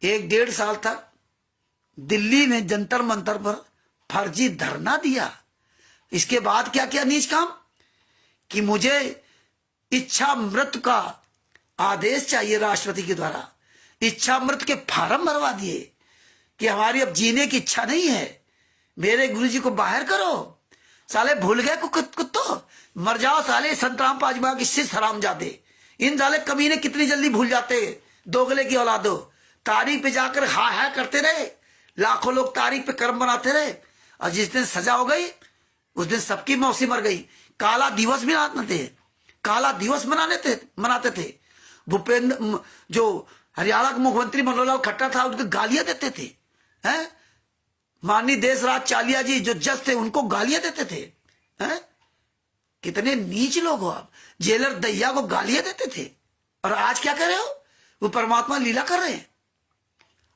1-1.5 साल तक दिल्ली में जंतर मंतर पर फर्जी धरना दिया। इसके बाद क्या किया नीच काम, कि मुझे इच्छा मृत्यु का आदेश चाहिए राष्ट्रपति के द्वारा, इच्छा मृत्यु के फार्म भरवा दिए कि हमारी अब जीने की इच्छा नहीं है, मेरे गुरुजी को बाहर करो। साले भूल गए कुत्तो, मर जाओ साले संतराम पाजमा की शिष्य हरामजादे। इन साले कमीने कितनी जल्दी भूल जाते, दोगले की औलादो। तारीख पे जाकर हाय करते रहे, लाखों लोग तारीख पे कर्म बनाते रहे, और जिस दिन सजा हो गई उस दिन सबकी मौसी मर गई। काला दिवस भी मनाते थे, काला दिवस मनाते थे। भूपेंद्र जो हरियाणा का मुख्यमंत्री मनोहर लाल खट्टर था, उनको गालियां देते थे, हैं? माननीय देशराज चालिया जी जो जज थे उनको गालियां देते थे, हैं? कितने नीच लोग हो आप। जेलर दैया को गालियां देते थे, और आज क्या कर रहे हो? वो परमात्मा लीला कर रहे हैं।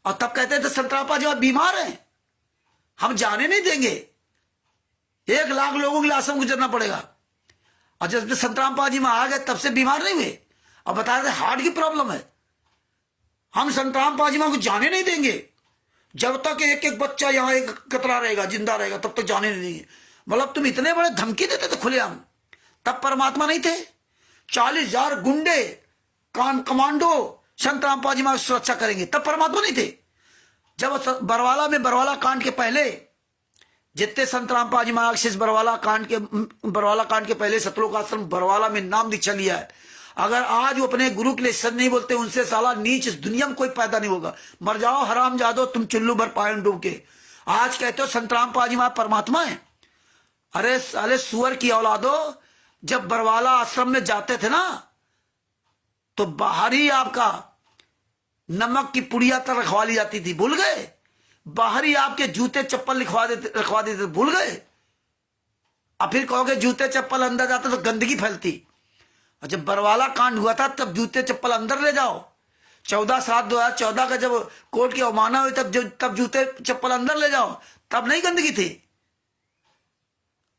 और तब कहते थे संतरापा जो बीमार हैं, हम जाने नहीं देंगे, 1 लाख लोगों की लाशों में गुजरना पड़ेगा। और जब संतरामपा जी में आ गए तब से बीमार नहीं हुए, और बता रहे थे हार्ट की प्रॉब्लम है। हम संतरामपा जी को जाने नहीं देंगे, जब तक एक एक बच्चा यहाँ एक कतरा रहेगा, जिंदा रहेगा, तब तक जाने नहीं देंगे। मतलब तुम इतने बड़े धमकी देते थे खुलेआम, तब परमात्मा नहीं थे। 40,000 गुंडे कमांडो संतरामपा जी सुरक्षा करेंगे, तब परमात्मा नहीं थे। जब बरवाला में बरवाला कांड के पहले जितने संतरामपा जी महाराज शिष्य बरवाला कांड के पहले सतलोक आश्रम बरवाला में नाम दीक्षा लिया है, अगर आज वो अपने गुरु के लिए सच नहीं बोलते, उनसे साला नीच इस दुनिया में कोई पैदा नहीं होगा। मर जाओ हराम जादो तुम, चुल्लू भर पायन डूब के। आज कहते हो संतरामपा जी महाराज परमात्मा है। अरे साले सुअर की औलादो, जब बरवाला आश्रम में जाते थे ना, तो बाहर ही आपका नमक की पुड़िया तक रखवा ली जाती थी, भूल गए? बाहर ही आपके जूते चप्पल रखवा देते, भूल गए? अब फिर कहोगे जूते चप्पल अंदर जाते तो गंदगी फैलती। और जब बरवाला कांड हुआ था तब जूते चप्पल अंदर ले जाओ। 14/7/2014 का जब कोर्ट की अवमानना हुई तब जूते चप्पल अंदर ले जाओ, तब नहीं गंदगी थी।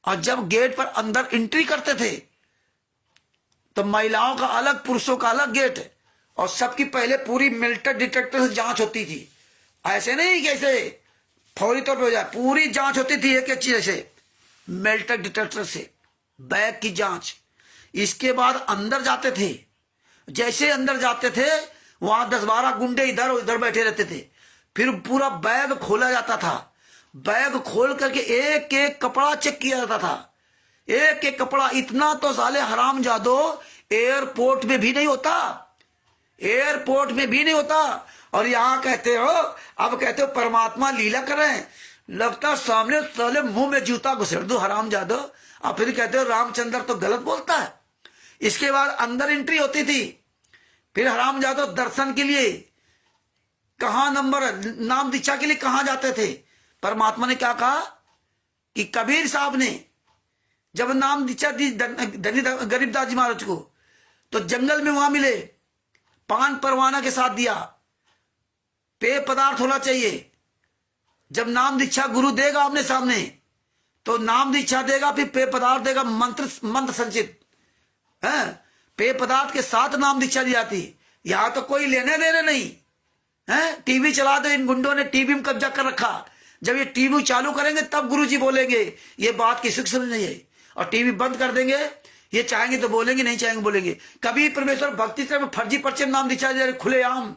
और जब गेट पर अंदर एंट्री करते थे तो महिलाओं का अलग, पुरुषों का अलग गेट, और सबकी पहले पूरी मेटल डिटेक्टर से जांच होती थी। ऐसे नहीं कैसे फौरी तौर पर हो जाए, पूरी जांच होती थी एक एक चीज से, मेटल डिटेक्टर से बैग की जांच। इसके बाद अंदर जाते थे, जैसे अंदर जाते थे वहां 10-12 गुंडे इधर उधर बैठे रहते थे। फिर पूरा बैग खोला जाता था, बैग खोल करके एक एक कपड़ा चेक किया जाता था, एक एक कपड़ा। इतना तो साले हराम जादो एयरपोर्ट में भी नहीं होता, एयरपोर्ट में भी नहीं होता। और यहां कहते हो, अब कहते हो परमात्मा लीला कर रहे हैं, लगता सामने साले मुंह में जूता घुसेड़ दो हराम जादो। और फिर कहते हो रामचंद्र तो गलत बोलता है। इसके बाद अंदर एंट्री होती थी, फिर हराम जादो दर्शन के लिए कहां नंबर, नाम दीक्षा के लिए कहां जाते थे? परमात्मा ने क्या कहा कि कबीर साहब ने जब नाम दीक्षा दी गरीबदास जी महाराज को, तो जंगल में वहां मिले, पान परवाना के साथ दिया, पेय पदार्थ होना चाहिए। जब नाम दीक्षा गुरु देगा अपने सामने तो नाम दीक्षा देगा, फिर पेय पदार्थ देगा, मंत्र संचित है। पेय पदार्थ के साथ नाम दीक्षा दी जाती। यहां तो कोई लेने देने नहीं है। टीवी चला दो, इन गुंडों ने टीवी में कब्जा कर रखा। जब ये टीवी चालू करेंगे तब गुरुजी बोलेंगे, ये बात किसी को समझ नहीं है। और टीवी बंद कर देंगे, ये चाहेंगे तो बोलेंगे, नहीं चाहेंगे बोलेंगे। कभी परमेश्वर भक्ति से फर्जी पर्चे नाम दीक्षा दे रहे, खुलेआम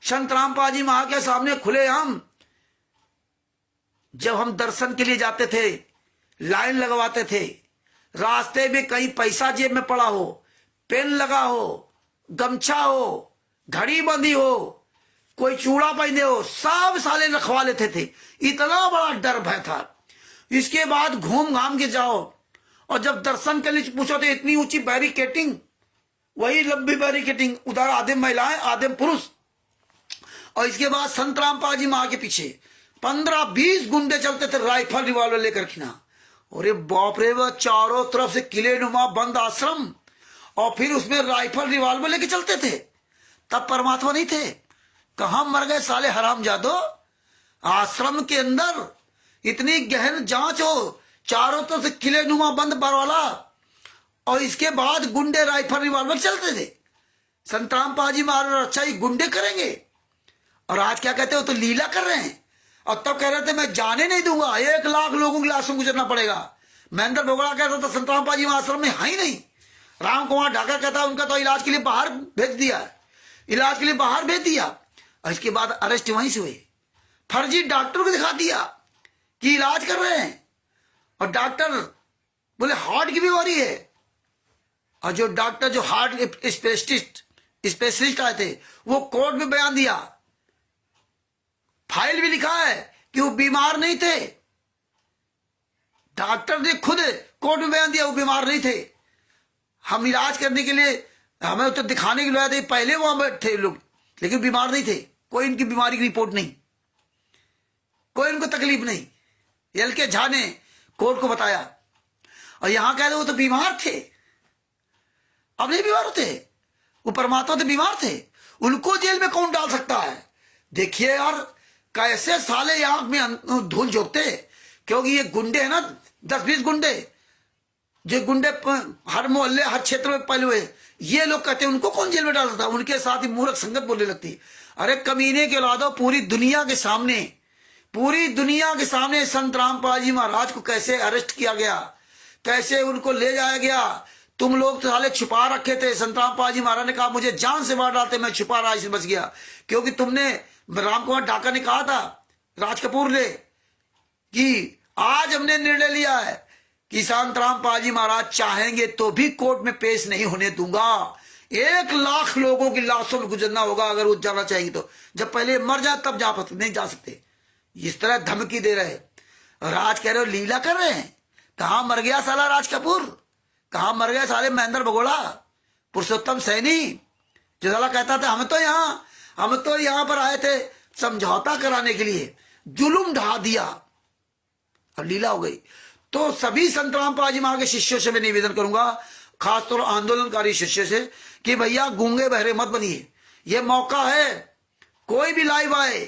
संतरामपा जी महा के सामने खुलेआम। जब हम दर्शन के लिए जाते थे, लाइन लगवाते थे, रास्ते में कहीं पैसा जेब में पड़ा हो, पेन लगा हो, गमछा हो, घड़ी बंधी हो, कोई चूड़ा पहने हो, सब साले रखवा लेते थे। इतना बड़ा डर भय था। इसके बाद घूम घाम के जाओ, और जब दर्शन के लिए पूछो तो इतनी ऊंची बैरिकेटिंग, वही लंबी बैरिकेटिंग, उधर आधे महिलाएं आधे पुरुष। और इसके बाद संतरामपा जी मां के पीछे 15-20 गुंडे चलते थे राइफल रिवॉल्वर लेकर खिना। अरे बाप रे, वह चारों तरफ से किले नुमा बंद आश्रम, और फिर उसमें राइफल रिवॉल्वर लेके चलते थे। तब परमात्मा नहीं थे। कहां मर गए साले हराम जादो? आश्रम के अंदर इतनी गहन जांच हो, चारों तरफ से किले नुमा बंद बरवाला, और इसके बाद गुंडे राइफल रिवॉल्वर चलते थे। संतरामपा जी महाराज अच्छा ही गुंडे करेंगे, और आज क्या कहते हो, तो लीला कर रहे हैं। और तब कह रहे थे मैं जाने नहीं दूंगा, 1 लाख लोगों की लाशों गुजरना पड़ेगा। महेंद्र बोगड़ा कहता था संतरामपा जी आश्रम में है ही नहीं। राम कुमार ढाका कहता उनका तो इलाज के लिए बाहर भेज दिया, इलाज के लिए बाहर भेज दिया। और इसके बाद अरेस्ट वहीं से हुए, फर्जी डॉक्टर को दिखा दिया कि इलाज कर रहे हैं। और डॉक्टर बोले हार्ट की बीमारी है, और जो डॉक्टर जो हार्ट स्पेशलिस्ट आए थे वो कोर्ट में बयान दिया, फाइल भी लिखा है कि वो बीमार नहीं थे। डॉक्टर ने खुद कोर्ट में बयान दिया वो बीमार नहीं थे। हम इलाज करने के लिए, हमें तो दिखाने के लिए आए थे, पहले वहां थे लोग, लेकिन बीमार नहीं थे। कोई इनकी बीमारी की रिपोर्ट नहीं, कोई इनको तकलीफ नहीं। एल के झा ने कोर्ट को बताया, और यहां कह रहे वो तो बीमार थे। अब नहीं बीमार होते, वो परमात्मा तो बीमार थे, उनको जेल में कौन डाल सकता है? देखिए यार कैसे साले आंख में धूल झोंकते, क्योंकि ये गुंडे है ना, 10-20 गुंडे, जो गुंडे हर मोहल्ले हर क्षेत्र में पहले हुए, ये लोग कहते हैं उनको कौन जेल में डाल सकता? उनके साथ ही मूर्ख संगत बोलने लगती। अरे कमीने के औलादो, पूरी दुनिया के सामने संत रामपाल जी महाराज को कैसे अरेस्ट किया गया, कैसे उनको ले जाया गया। तुम लोग तो साले छुपा रखे थे। संत रामपाल जी महाराज ने कहा मुझे जान से मार डालते, मैं छुपा रहा इसलिए बच गया, क्योंकि तुमने, राम कुमार ढाका ने कहा था, राज कपूर ने, कि आज हमने निर्णय लिया है कि संत रामपाल जी महाराज चाहेंगे तो भी कोर्ट में पेश नहीं होने दूंगा। 1 लाख लोगों की लाशों में गुजरना होगा अगर वो जाना चाहेंगे तो, जब पहले मर जाए तब नहीं जा सकते। इस तरह धमकी दे रहे। राज कह रहे हो लीला कर रहे हैं। कहां मर गया साला राज कपूर, कहां मर गया साले महेंद्र भगोड़ा, पुरुषोत्तम सैनी, जो साला कहता था हम तो यहां पर आए थे समझौता कराने के लिए, जुलुम ढा दिया और लीला हो गई। तो सभी संत रामपाल जी महाराज के शिष्यों से मैं निवेदन करूंगा, खासतौर आंदोलनकारी शिष्य से, कि भैया गूंगे बहरे मत बनिए। ये मौका है, कोई भी लाइव आए,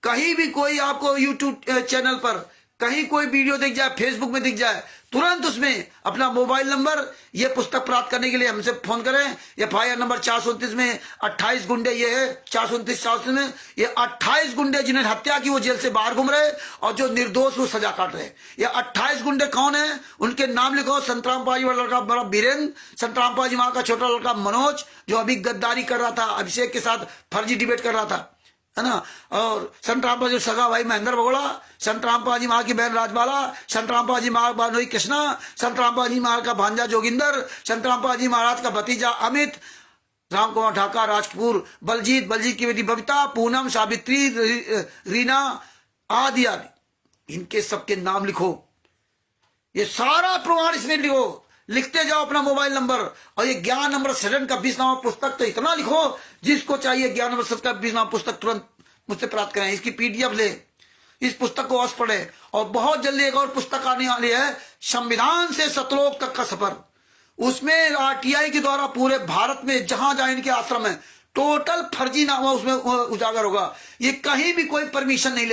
कहीं भी कोई आपको यूट्यूब चैनल पर कहीं कोई वीडियो दिख जाए, फेसबुक में दिख जाए, तुरंत उसमें अपना मोबाइल नंबर, ये पुस्तक प्राप्त करने के लिए हमसे फोन करें। FIR नंबर 429 में 28 गुंडे, ये है 429 में ये 28 गुंडे जिन्हें हत्या की वो जेल से बाहर घूम रहे, और जो निर्दोष वो सजा काट रहे। ये 28 गुंडे कौन है, उनके नाम लिखो। संत रामपाल जी वाला लड़का बड़ा बीरेंद्र, संत रामपाल जी वहां का छोटा लड़का मनोज, जो अभी गद्दारी कर रहा था, अभिषेक के साथ फर्जी डिबेट कर रहा था, है ना, और संत रामपाल जी सगा भाई महेंद्र भगोड़ा, संत रामपाल जी महाराज की बहन राजबाला, संत रामपाल जी महाराज बानोई कृष्णा, संत रामपाल जी महाराज का भांजा जोगिंदर, संत रामपाल जी महाराज का भतीजा अमित, राम कुमार ढाका, राजकपूर, बलजीत की बेटी बबीता, पूनम, सावित्री, रीना आदि आदि, इनके सबके नाम लिखो। ये सारा प्रमाण इसमें लिखो, लिखते जाओ अपना मोबाइल नंबर। और ये ज्ञान नंबर 7 का 20 नामा पुस्तक तो इतना लिखो, जिसको चाहिए ज्ञान नंबर 7 का 20 नामा पुस्तक तुरंत मुझसे प्राप्त करें। इसकी PDF ले, इस पुस्तक को अवश्य पढ़े। और बहुत जल्दी एक और पुस्तक आने वाली है, संविधान से सतलोक तक का सफर। उसमें RTI के द्वारा पूरे भारत में जहां जहां इनके आश्रम है, टोटल फर्जीनामा उसमें उजागर होगा। ये कहीं भी कोई परमिशन नहीं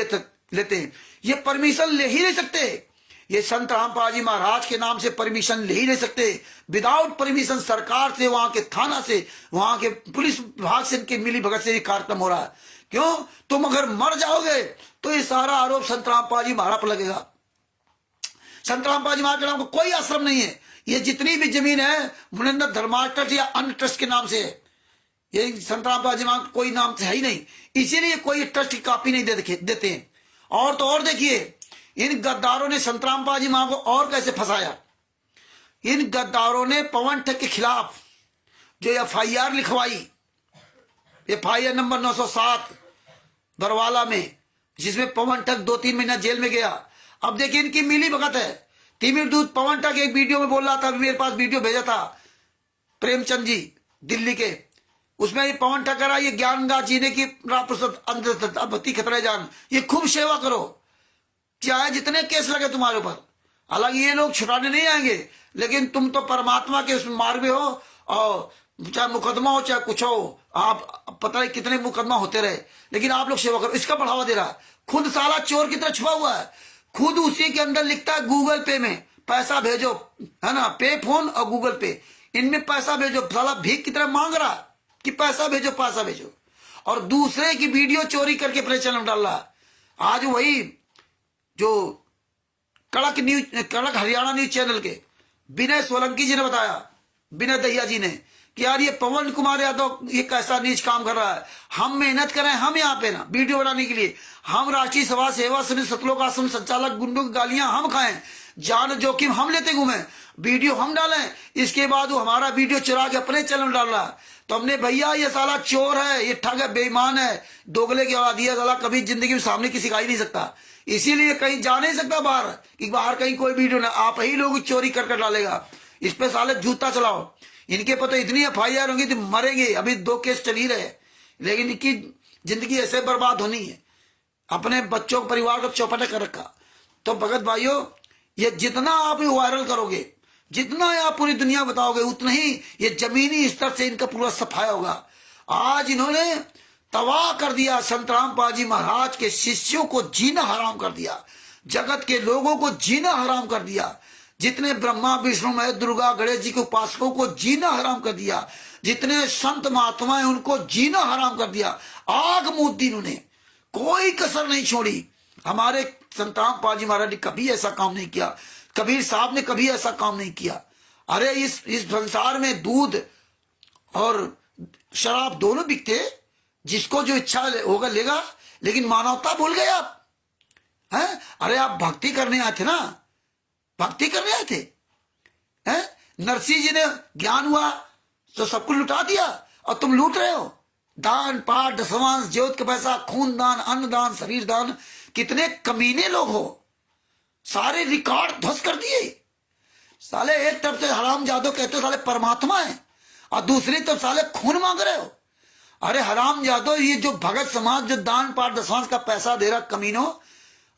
लेते, ये परमिशन ले ही नहीं सकते। ये संत रामपाल जी महाराज के नाम से परमिशन ले ही नहीं सकते। विदाउट परमिशन सरकार से, वहां के थाना से, वहां के पुलिस विभाग से इनके मिली भगत से ये कार्यक्रम हो रहा है। क्यों? तुम अगर मर जाओगे तो ये सारा आरोप संत रामपाल जी महाराज पर लगेगा। संत रामपाल जी महाराज के नाम का कोई आश्रम नहीं है। ये जितनी भी जमीन है मुनिंदर धर्मार्थ ट्रस्ट या अन्य ट्रस्ट के नाम से है। ये संत रामपाल जी महाराज कोई नाम से है ही नहीं, इसीलिए कोई ट्रस्ट की कॉपी नहीं देते हैं। और तो और देखिए, इन गद्दारों ने संत रामपाल जी महाराज को और कैसे फंसाया। इन गद्दारों ने पवन ठग के खिलाफ जो FIR लिखवाई, FIR नंबर 907 बरवाला में, जिसमें पवन ठग 2-3 महीना जेल में गया। अब देखिए इनकी मिली भगत है। तिमिर दूत पवन ठग एक वीडियो में बोल रहा था, मेरे पास वीडियो भेजा था प्रेमचंद जी दिल्ली के, उसमें ये पवन ठग करा, ये ज्ञान जीने की भक्ति खतरे जान, ये खूब सेवा करो, चाहे जितने केस लगे तुम्हारे ऊपर। हालांकि ये लोग छुड़ाने नहीं आएंगे, लेकिन तुम तो परमात्मा के उस मार्ग में हो, और चाहे मुकदमा हो चाहे कुछ हो, आप पता नहीं कितने मुकदमा होते रहे, लेकिन आप लोग सेवा करो। इसका बढ़ावा दे रहा है, खुद साला चोर की तरह छुपा हुआ है, खुद उसी के अंदर लिखता है गूगल पे में पैसा भेजो, है ना, पे फोन और गूगल पे, इनमें पैसा भेजो। साला भीख की तरह मांग रहा कि पैसा भेजो, और दूसरे की वीडियो चोरी करके अपने चैनल में डाल रहा है। आज वही जो कड़क हरियाणा न्यूज चैनल के विनय सोलंकी जी ने बताया, विनय दहिया जी ने, कि यार ये पवन कुमार यादव ये कैसा नीच काम कर रहा है। हम मेहनत करें, हम यहाँ पे ना वीडियो बनाने के लिए, हम राष्ट्रीय सभा सेवा समिति सतलोक आश्रम संचालक गुंडों की गालियां हम खाएं, जान जोखिम हम लेते घूमें, वीडियो हम डालें, इसके बाद वो हमारा वीडियो चुरा के अपने चैनल में डाल रहा है। तो हमने भैया ये साला चोर है, ये ठग है, बेईमान है, दोगले की औलादी है, साला कभी जिंदगी में सामने किसी का ही नहीं सकता, इसीलिए कहीं जा नहीं सकता बाहर, कि बाहर कहीं कोई वीडियो ना, आप ही लोग चोरी कर डालेगा। इस पे साले जूता चलाओ, इनके पर तो इतनी FIR होंगी तो मरेंगे। अभी 2 केस चल ही रहे, लेकिन इनकी जिंदगी ऐसे बर्बाद होनी है, अपने बच्चों परिवार को चौपटे कर रखा। तो भगत भाइयों, ये जितना आप वायरल करोगे, जितना आप पूरी दुनिया बताओगे, उतना ही ये जमीनी स्तर से इनका पूरा सफाया होगा। आज इन्होंने तबाह कर दिया, संतराम पाजी महाराज के शिष्यों को जीना हराम कर दिया, जगत के लोगों को जीना हराम कर दिया, जितने ब्रह्मा विष्णु महेश दुर्गा गणेश जी के उपासकों को जीना हराम कर दिया, जितने संत महात्मा हैं उनको जीना हराम कर दिया। आग मूद दी इन्होंने, कोई कसर नहीं छोड़ी। हमारे संतराम पाजी महाराज ने कभी ऐसा काम नहीं किया, कबीर साहब ने कभी ऐसा काम नहीं किया। अरे इस संसार में दूध और शराब दोनों बिकते, जिसको जो इच्छा होगा लेगा, लेकिन मानवता भूल गए आप हैं। अरे आप भक्ति करने आए थे ना, भक्ति करने आए थे हैं। नरसिंह जी ने ज्ञान हुआ तो सब कुछ लुटा दिया, और तुम लूट रहे हो। दान पाठ दशमांश ज्योत का पैसा, खून दान, अन्न दान, शरीर दान, कितने कमीने लोग हो, सारे रिकॉर्ड ध्वस्त कर दिए। साले एक तरफ से हराम जादव कहते हो साले परमात्मा है, और दूसरी तरफ साले खून मांग रहे हो। अरे हराम जादव, ये जो भगत समाज जो दान पाठ दशमांश का पैसा दे रहा कमीनो,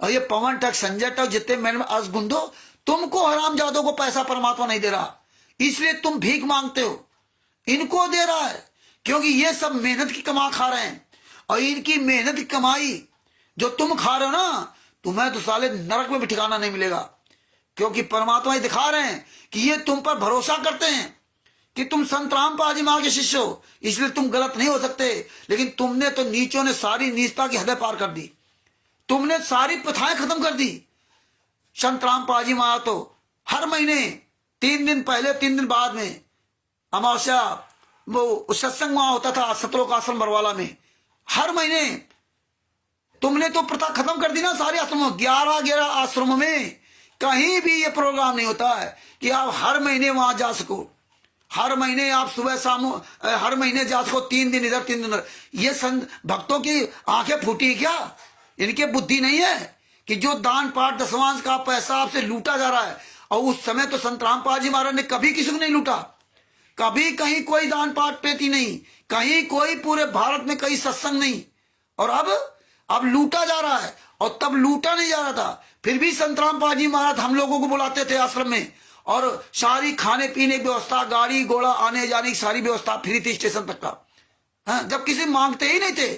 और ये पवन टक संजय टक जितने मैंने अस गुंडो, तुमको हराम जादव को पैसा परमात्मा नहीं दे रहा, इसलिए तुम भीख मांगते हो। इनको दे रहा है, क्योंकि ये सब मेहनत की कमा खा रहे हैं, और इनकी मेहनत की कमाई जो तुम खा रहे हो ना, तुम्हें तो साले नरक में भी ठिकाना नहीं मिलेगा। क्योंकि परमात्मा ही दिखा रहे हैं कि ये तुम पर भरोसा करते हैं कि तुम संत राम पाजी माँ के शिष्य हो, इसलिए तुम गलत नहीं हो सकते। लेकिन तुमने तो नीचों ने सारी नीचता की हदें पार कर दी, तुमने सारी प्रथाएं खत्म कर दी। संत राम पाजी माँ तो हर महीने 3 दिन पहले 3 दिन बाद में अमावस्या वो सत्संग वहां होता था सतलोक आश्रम बरवाला में, हर महीने। तुमने तो प्रथा खत्म कर दी ना सारे आश्रमों, 11 आश्रमों में कहीं भी ये प्रोग्राम नहीं होता है कि आप हर महीने वहां जा सको, हर महीने आप सुबह शाम हर महीने जा सको, 3 दिन इधर 3 दिन उधर। ये संत भक्तों की आंखें फूटी क्या? इनके बुद्धि नहीं है कि जो दान पाठ दशमांश का पैसा आपसे लूटा जा रहा है। और उस समय तो संत रामपाल जी महाराज ने कभी किसी को नहीं लूटा, कभी कहीं कोई दान पाठ पेती नहीं, कहीं कोई पूरे भारत में कहीं सत्संग नहीं। और अब लूटा जा रहा है, और तब लूटा नहीं जा रहा था। फिर भी संत रामपाल जी महाराज हम लोगों को बुलाते थे आश्रम में, और सारी खाने पीने की व्यवस्था, गाड़ी घोड़ा आने जाने की सारी व्यवस्था फ्री थी स्टेशन तक का। जब किसी मांगते ही नहीं थे,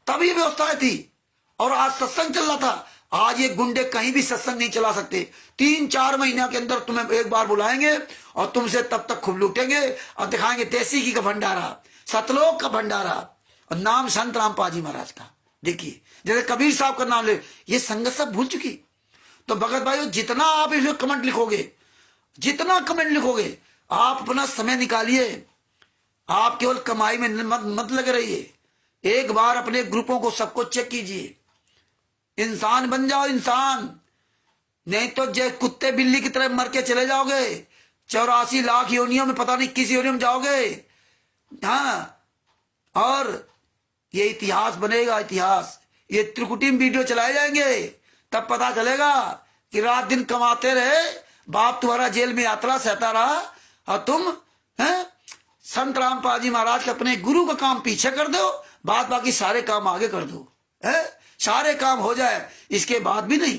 तब ये व्यवस्थाएं थी। और आज सत्संग चल रहा था। आज ये गुंडे कहीं भी सत्संग नहीं चला सकते। 3-4 महीने के अंदर तुम्हें एक बार बुलाएंगे और तुमसे तब तक खूब लूटेंगे और दिखाएंगे देसी घी का भंडारा, सतलोक का भंडारा, और नाम संत रामपाल जी महाराज का। देखिए जैसे कबीर साहब का नाम ले, ये संगत सब भूल चुकी। तो भगत भाइयों, जितना आप इसमें कमेंट लिखोगे, जितना कमेंट लिखोगे, आप अपना समय निकालिए। आप केवल कमाई में मत लगे रहिए। एक बार अपने ग्रुपों को सबको चेक कीजिए, इंसान बन जाओ इंसान, नहीं तो जैसे कुत्ते बिल्ली की तरह मर के चले जाओगे। 84 लाख योनियों में पता नहीं किस योनियों में जाओगे। हाँ, और ये इतिहास बनेगा, इतिहास। ये त्रिकुटी में वीडियो चलाए जाएंगे, तब पता चलेगा कि रात दिन कमाते रहे, बाप तुम्हारा जेल में यात्रा सहता रहा, और तुम संत रामपाल जी महाराज के अपने गुरु का काम पीछे कर दो, बाद बाकी सारे काम आगे कर दो। सारे काम हो जाए, इसके बाद भी नहीं।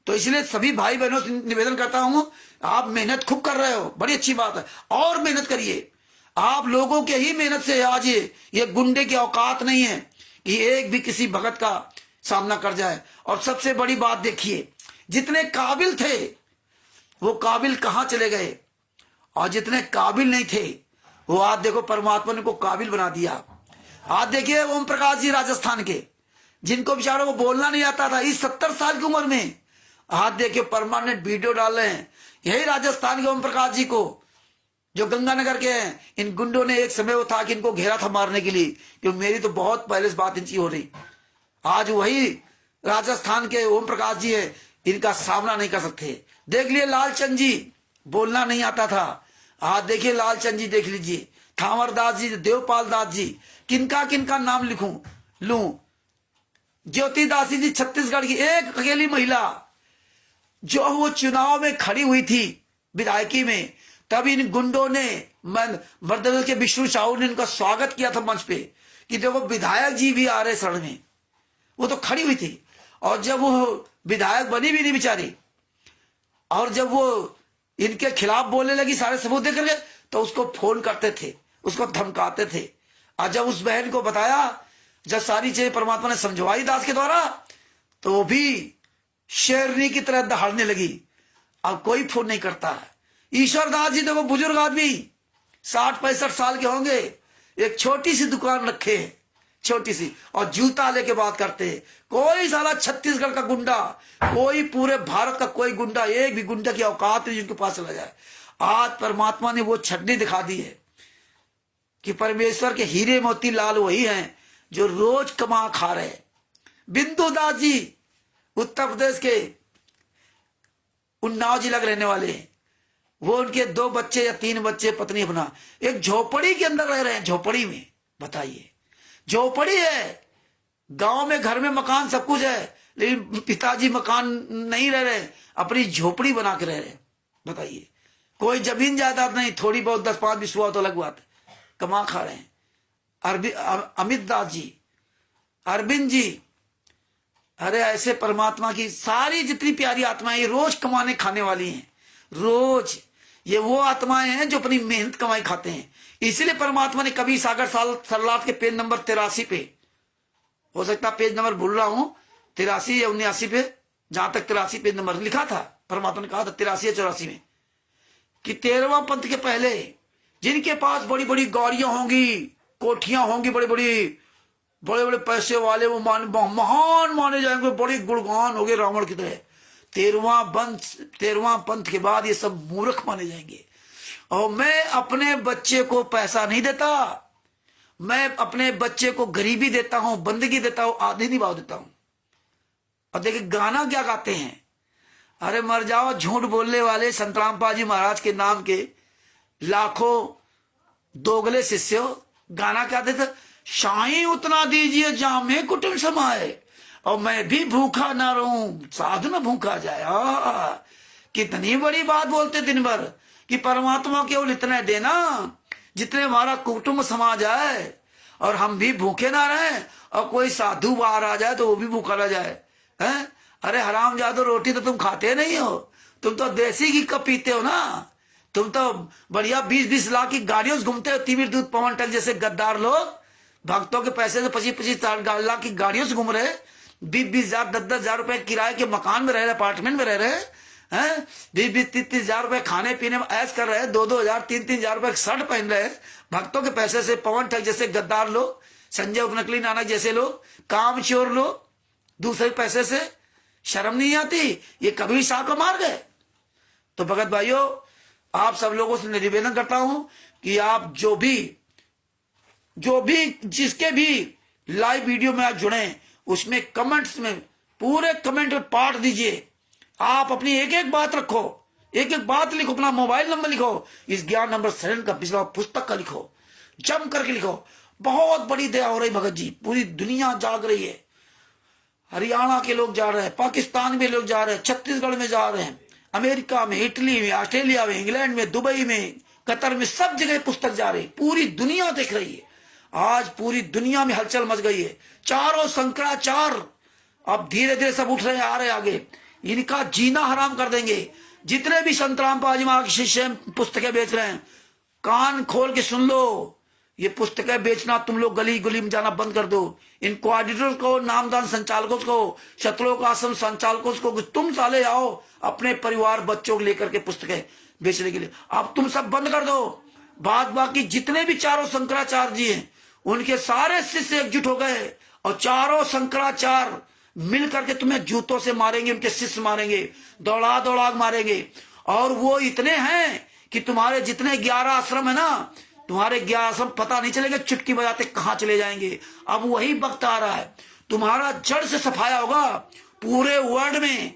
तो इसलिए सभी भाई बहनों से निवेदन करता हूं, आप मेहनत खूब कर रहे हो, बड़ी अच्छी बात है, और मेहनत करिए। आप लोगों के ही मेहनत से आज ये गुंडे की औकात नहीं है कि एक भी किसी भगत का सामना कर जाए। और सबसे बड़ी बात देखिए, जितने काबिल थे वो काबिल कहां चले गए, और जितने काबिल नहीं थे वो आज देखो परमात्मा ने को काबिल बना दिया। आज देखिए ओम प्रकाश जी राजस्थान के, जिनको बेचारों को बोलना नहीं आता था, इस 70 साल की उम्र में आज देखिए परमानेंट वीडियो डाल रहे हैं। यही राजस्थान के ओम प्रकाश जी को जो गंगानगर के हैं, इन गुंडों ने एक समय वो था कि इनको घेरा था मारने के लिए, क्योंकि मेरी तो बहुत पहले से बात इनकी हो रही। आज वही राजस्थान के ओम प्रकाश जी है, इनका सामना नहीं कर सकते। देख लिए लालचंद जी, बोलना नहीं आता था, आज देखिए लालचंद जी, देख लीजिए थावर दास जी, देवपाल दास जी, किनका किनका नाम लिखूं लूं। ज्योति दासी जी छत्तीसगढ़ की एक अकेली महिला, जो वो चुनाव में खड़ी हुई थी विधायकी में, तब इन गुंडों ने मध्यप्रदेश के विष्णु साहू ने इनका स्वागत किया था मंच पे कि देखो विधायक जी भी आ रहे शरण में। वो तो खड़ी हुई थी, और जब वो विधायक बनी भी नहीं बेचारी, और जब वो इनके खिलाफ बोलने लगी सारे सबूत देकर के, तो उसको फोन करते थे, उसको धमकाते थे। और जब उस बहन को बताया, जब सारी चीजें परमात्मा ने समझवाई दास के द्वारा, तो वो भी शेरनी की तरह दहाड़ने लगी। अब कोई फोन नहीं करता है। ईश्वर दास जी देखो बुजुर्ग आदमी, 60-65 साल के होंगे, एक छोटी सी दुकान रखे हैं, छोटी सी, और जूता लेके बात करते हैं। कोई साला छत्तीसगढ़ का गुंडा, कोई पूरे भारत का कोई गुंडा, एक भी गुंडा की औकात नहीं जिनके पास चला जाए। आज परमात्मा ने वो छटनी दिखा दी है कि परमेश्वर के हीरे मोती लाल वही हैं जो रोज कमा खा रहे हैं। बिंदु दास जी उत्तर प्रदेश के उन्नाव जिला के रहने वाले हैं। वो उनके 2 बच्चे या 3 बच्चे, पत्नी अपना, एक झोपड़ी के अंदर रह रहे हैं। झोपड़ी में, बताइए, झोपड़ी है, गांव में घर में मकान सब कुछ है, लेकिन पिताजी मकान नहीं रह रहे, अपनी झोपड़ी बना के रह रहे। बताइए, कोई जमीन जायदाद नहीं, थोड़ी बहुत 10-5 हुआ तो अलग बात, कमा खा रहे हैं। अमित दास जी, अरविंद जी, अरे ऐसे परमात्मा की सारी जितनी प्यारी आत्माएं रोज कमाने खाने वाली हैं। रोज ये वो आत्माएं हैं जो अपनी मेहनत कमाई खाते हैं। इसीलिए परमात्मा ने कभी सागर सरलाट के पेज नंबर 83 पे, हो सकता पेज नंबर भूल रहा हूं, 83 या 79 पे, जहां तक 83 पेज नंबर लिखा था, परमात्मा ने कहा था 83 या 84 में कि 13वां पंथ के पहले जिनके पास बड़ी बड़ी गाड़ियां होंगी, कोठियां होंगी, बड़े बड़े पैसे वाले, वो महान माने जाएंगे, बड़ी गुणगान हो गए रावण की तरह। 13वां पंथ के बाद ये सब मूर्ख माने जाएंगे। और मैं अपने बच्चे को पैसा नहीं देता, मैं अपने बच्चे को गरीबी देता हूं, बंदगी देता हूं, आधी निभाव देता हूं। और देखिए गाना क्या गाते हैं, अरे मर जाओ झूठ बोलने वाले संतरामपाल जी महाराज के नाम के लाखों दोगले शिष्यों। गाना क्या देते, शाही उतना दीजिए जामे कुटुंब समाए, और मैं भी भूखा ना रहूं, साधु न भूखा जाए। कितनी बड़ी बात बोलते दिन भर कि परमात्मा केवल इतना देना जितने हमारा कुटुंब समा जाए, और हम भी भूखे ना रहें, और कोई साधु बाहर आ जाए तो वो भी भूखा ना जाए। हैं? अरे हराम जादो, रोटी तो तुम खाते नहीं हो, तुम तो देसी घी कब पीते हो ना। तुम तो बढ़िया 20-20 लाख की गाड़ियों से घूमते हो, तिमिर दूध पवन टक जैसे गद्दार लोग भक्तों के पैसे से 25-25 लाख की गाड़ियों से घूम रहे, 20-20 हजार 10-10 हजार रुपए किराए के मकान में रह रहे, अपार्टमेंट में रह रहे हैं, 20-20-30 हजार रुपए खाने पीने में ऐश कर रहे हैं, 2-2 हजार 3-3 हजार रुपए शर्ट पहन रहे हैं भक्तों के पैसे से। पवन ठग जैसे गद्दार लोग, संजय उपनकली नानक जैसे लोग, काम चोर लोग, दूसरे पैसे से शर्म नहीं आती, ये कबीर साहब का मार्ग है। तो भगत भाइयों, आप सब लोगों से निवेदन करता हूं कि आप जो भी जिसके भी लाइव वीडियो में आप जुड़े, उसमें कमेंट्स में पूरे कमेंट में पाठ दीजिए। आप अपनी एक एक बात रखो, एक एक बात लिखो, अपना मोबाइल नंबर लिखो, इस ज्ञान नंबर सरण का पिछला पुस्तक का लिखो, जम करके लिखो। बहुत बड़ी दया हो रही भगत जी, पूरी दुनिया जाग रही है। हरियाणा के लोग जा रहे हैं, पाकिस्तान में लोग जा रहे हैं, छत्तीसगढ़ में जा रहे हैं, अमेरिका में, इटली में, ऑस्ट्रेलिया में, इंग्लैंड में, दुबई में, कतर में, सब जगह पुस्तक जा रही है। पूरी दुनिया देख रही है। आज पूरी दुनिया में हलचल मच गई है। चारों शंकराचार्य अब धीरे धीरे सब उठ रहे, आ रहे आगे। इनका जीना हराम कर देंगे। जितने भी संतरामपाल जी महाराज के शिष्य पुस्तकें बेच रहे हैं, कान खोल के सुन लो, ये पुस्तकें बेचना तुम लोग गली गली में जाना बंद कर दो। इन कोऑर्डिनेटर को, नामदान संचालकों को, शत्रुओं का आश्रम संचालकों को, तुम साले आओ अपने परिवार बच्चों को लेकर के पुस्तकें बेचने के लिए। अब तुम सब बंद कर दो। बाकी जितने भी चारों शंकराचार्य जी हैं, उनके सारे शिष्य एकजुट हो गए, और चारों शंकराचार्य मिल करके तुम्हें जूतों से मारेंगे, उनके शिष्य मारेंगे, दौड़ा दौड़ा मारेंगे। और वो इतने हैं कि तुम्हारे जितने 11 आश्रम है ना, तुम्हारे 11 आश्रम पता नहीं चलेगा चुटकी बजाते कहां चले जाएंगे। अब वही वक्त आ रहा है, तुम्हारा जड़ से सफाया होगा पूरे वर्ल्ड में।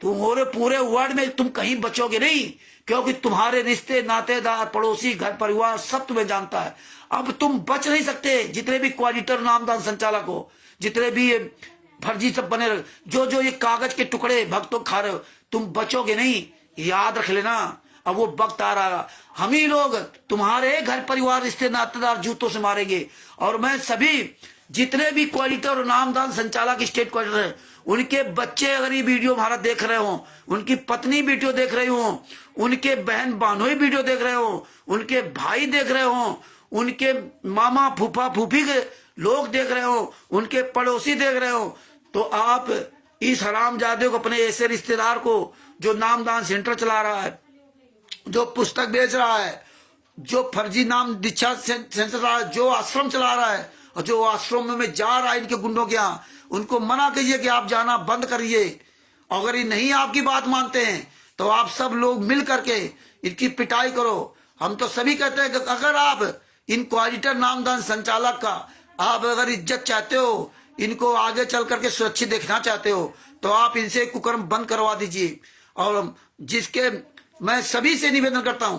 तुम्हारे पूरे वर्ल्ड में तुम कहीं बचोगे नहीं, क्योंकि तुम्हारे रिश्ते नातेदार पड़ोसी घर परिवार सब तुम्हें जानता है। अब तुम बच नहीं सकते। जितने भी कोऑर्डिनेटर नामदान संचालक हो, जितने भी ये फर्जी सब बने रहे, जो ये कागज के टुकड़े भक्तों खा रहे हो, तुम बचोगे नहीं, याद रख लेना। अब वो वक्त आ रहा है, हम ही लोग तुम्हारे घर परिवार रिश्ते नातेदार जूतों से मारेंगे। और मैं सभी जितने भी कोऑर्डिनेटर और नामदान संचालक स्टेट कोऑर्डिनेटर है, उनके बच्चे अगर ये वीडियो हमारा देख रहे हो, उनकी पत्नी वीडियो देख रही हो, उनके बहन बानोई वीडियो देख रहे हो, उनके भाई देख रहे हो, उनके मामा फूफा फूफी के लोग देख रहे हो, उनके पड़ोसी देख रहे हो, तो आप इस हरामजादे को, अपने ऐसे रिश्तेदार को जो नामदान सेंटर चला रहा है, जो पुस्तक बेच रहा है, जो फर्जी नाम दीक्षा सेंटर चला रहा है, जो आश्रम चला रहा है और जो आश्रम में जा रहा है इनके गुंडों के यहाँ, उनको मना कीजिए कि आप जाना बंद करिए। अगर ये नहीं आपकी बात मानते हैं तो आप सब लोग मिल करके इनकी पिटाई करो। हम तो सभी कहते हैं कि अगर आप इन कोऑर्डिनेटर नामदान संचालक का आप अगर इज्जत चाहते हो, इनको आगे चल करके सुरक्षित देखना चाहते हो, तो आप इनसे कुकर्म बंद करवा दीजिए। और जिसके मैं सभी से निवेदन करता हूं,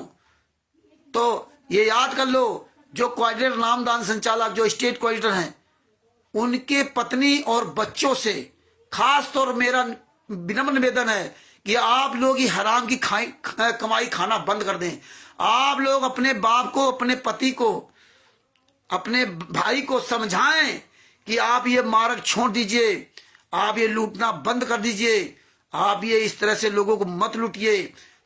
तो ये याद कर लो, जो कोऑर्डिनेटर नामदान संचालक जो स्टेट कोऑर्डिनेटर हैं, उनके पत्नी और बच्चों से खास तौर मेरा विनम्र निवेदन है कि आप लोग ये हराम की कमाई खाना बंद कर दें। आप लोग अपने बाप को, अपने पति को, अपने भाई को समझाएं कि आप ये मार्ग छोड़ दीजिए, आप ये लूटना बंद कर दीजिए, आप ये इस तरह से लोगों को मत लूटिए,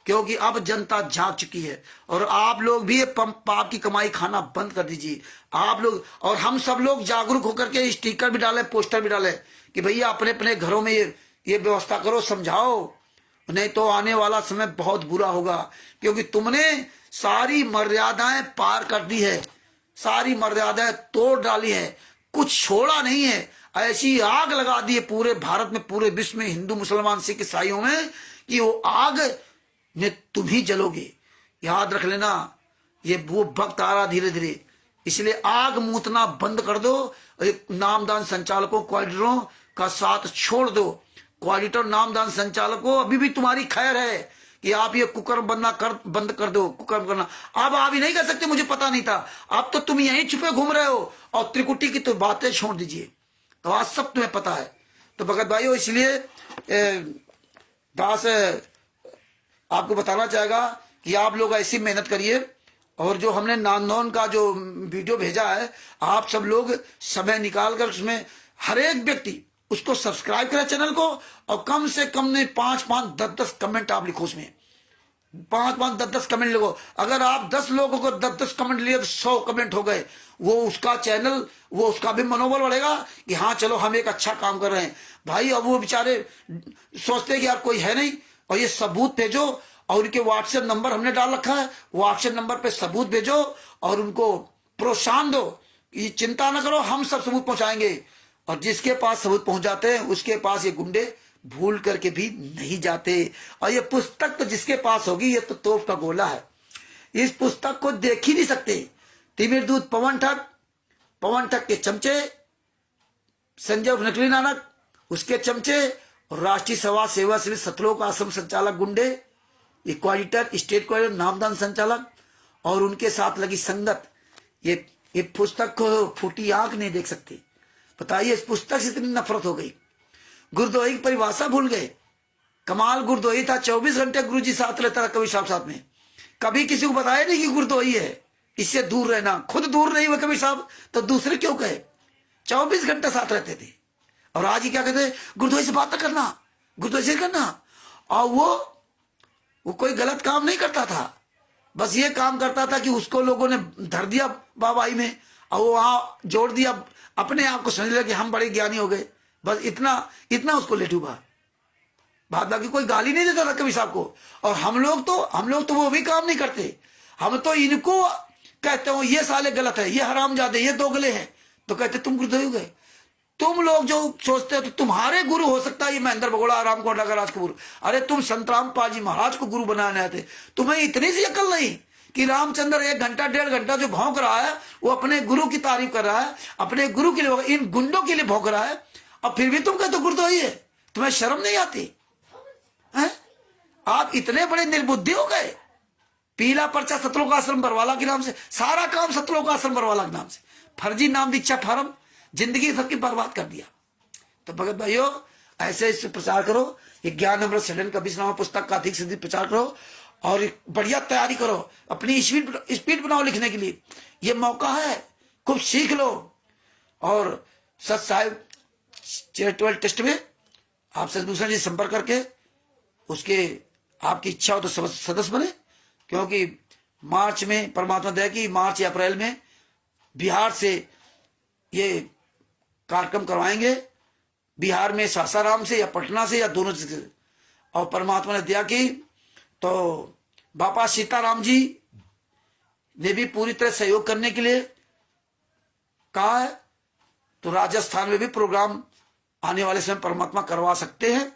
क्योंकि अब जनता जाग चुकी है। और आप लोग भी ये पाप की कमाई खाना बंद कर दीजिए। आप लोग और हम सब लोग जागरूक होकर के स्टिकर भी डालें, पोस्टर भी डालें कि भैया अपने अपने घरों में ये व्यवस्था करो, समझाओ, नहीं तो आने वाला समय बहुत बुरा होगा। क्योंकि तुमने सारी मर्यादाएं पार कर दी है, सारी मर्यादाएं तोड़ डाली है, कुछ छोड़ा नहीं है। ऐसी आग लगा दी है पूरे भारत में, पूरे विश्व में, हिंदू मुसलमान सिख ईसाइयों में, कि वो आग ने तुम ही जलोगे। याद रख लेना, ये वो वक्त आ रहा धीरे धीरे। इसलिए आग मूतना बंद कर दो। नामदान संचालकों, कोऑर्डिनेटरों का साथ छोड़ दो। कोऑर्डिनेटर नामदान संचालकों, अभी भी तुम्हारी खैर है कि आप ये कुकर्म बंद कर दो। कुकर्म करना अब आप ही नहीं कर सकते, मुझे पता नहीं था। अब तो तुम यहीं छुपे घूम रहे हो और त्रिकुटी की तो बातें छोड़ दीजिए, तो आज सब तुम्हें पता है। तो भगत भाइयों, इसलिए दास आपको बताना चाहेगा कि आप लोग ऐसी मेहनत करिए। और जो हमने नांदौन का जो वीडियो भेजा है, आप सब लोग समय निकाल कर उसमें हर एक व्यक्ति उसको सब्सक्राइब करें चैनल को, और कम से कम ने 5-5, 10-10 कमेंट आप लिखो उसमें। 5-5, 10-10 कमेंट लिखो। अगर आप 10 लोगों को 10-10 कमेंट लिए तो 100 कमेंट हो गए। वो उसका चैनल, वो उसका भी मनोबल बढ़ेगा कि हाँ चलो हम एक अच्छा काम कर रहे हैं भाई। अब वो बेचारे सोचते हैं कि यार कोई है नहीं, और ये सबूत भेजो। और उनके व्हाट्सएप नंबर हमने डाल रखा है, व्हाट्सएप नंबर पे सबूत भेजो और उनको प्रोत्साहन दो। ये चिंता ना करो, हम सब सबूत पहुंचाएंगे। और जिसके पास सबूत पहुंच जाते हैं उसके पास ये गुंडे भूल करके भी नहीं जाते। और ये पुस्तक तो जिसके पास होगी, ये तो तोप का गोला है, इस पुस्तक को देख ही नहीं सकते। तिमिर दूत पवन ठग के चमचे, संजय नकली नानक उसके चमचे, और राष्ट्रीय सभा सेवा श्री सतलोक आश्रम संचालक गुंडे, ये कोऑर्डिनेटर, स्टेट कोऑर्डिनेटर, नामदान संचालक और उनके साथ लगी संगत, ये पुस्तक को फूटी आंख नहीं देख सकती। बताइए, इस पुस्तक से इतनी नफरत हो गई। गुरुद्रोही की परिभाषा भूल गए। कमाल गुरुद्रोही था, 24 घंटे गुरुजी साथ रहता था कबीर साहब साथ में। कभी किसी को बताया नहीं कि गुरुद्रोही है, इससे दूर रहना। खुद दूर नहीं हुए कबीर साहब तो दूसरे क्यों कहे? 24 घंटे साथ रहते थे। और आज ही क्या कहते हैं, गुरुद्रोही से बात करना, गुरुद्रोही से करना। और वो कोई गलत काम नहीं करता था, बस ये काम करता था कि उसको लोगों ने धर दिया बाबाई में, और वो वहां जोड़ दिया, अपने आप को समझ लिया कि हम बड़े ज्ञानी हो गए। बस इतना उसको ले डूबा। बाकी कोई गाली नहीं देता था कबीर साहब को। और हम लोग तो वो भी काम नहीं करते। हम तो इनको कहते हो ये साले गलत है, ये हरामजादे, ये दोगले हैं, तो कहते तुम गुरुद्रोही हो गए। तुम लोग जो सोचते हो तो तुम्हारे गुरु हो सकता है ये महेंद्र बगोड़ा, राम कोंडा राज कपूर, अरे तुम संतराम पाल जी महाराज को गुरु बनाने आए थे। तुम्हें इतनी सी अकल नहीं कि रामचंद्र 1 घंटा 1.5 घंटा जो भौंक रहा है वो अपने गुरु की तारीफ कर रहा है, अपने गुरु के लिए, इन गुंडों के लिए भौंक रहा है, और फिर भी तुम कहते गुरु तो ही है। तुम्हें शर्म नहीं आती है? आप इतने बड़े निर्बुद्धि हो गए। पीला पर्चा सतलोक आश्रम बरवाला के नाम से, सारा काम सतलोक आश्रम बरवाला के नाम से, फर्जी नाम दीक्षा फार्म, जिंदगी सबकी बर्बाद कर दिया। तो भगत भाइयों ऐसे इससे प्रचार करो, ये ज्ञान अमृत सडन कबीरनामा पुस्तक का अधिक से अधिक प्रचार करो और बढ़िया तैयारी करो, अपनी स्पीड बनाओ लिखने के लिए, ये मौका है, खूब सीख लो। और सत साहिब चैरिटेबल ट्रस्ट में आपसे दूसरा जी संपर्क करके उसके आपकी इच्छा हो तो सदस्य बने, क्योंकि मार्च में परमात्मा दया की मार्च या अप्रैल में बिहार से ये कार्यक्रम करवाएंगे, बिहार में सासाराम से या पटना से या दोनों से। और परमात्मा ने दया की तो बापा सीताराम जी ने भी पूरी तरह सहयोग करने के लिए कहा है, तो राजस्थान में भी प्रोग्राम आने वाले समय परमात्मा करवा सकते हैं।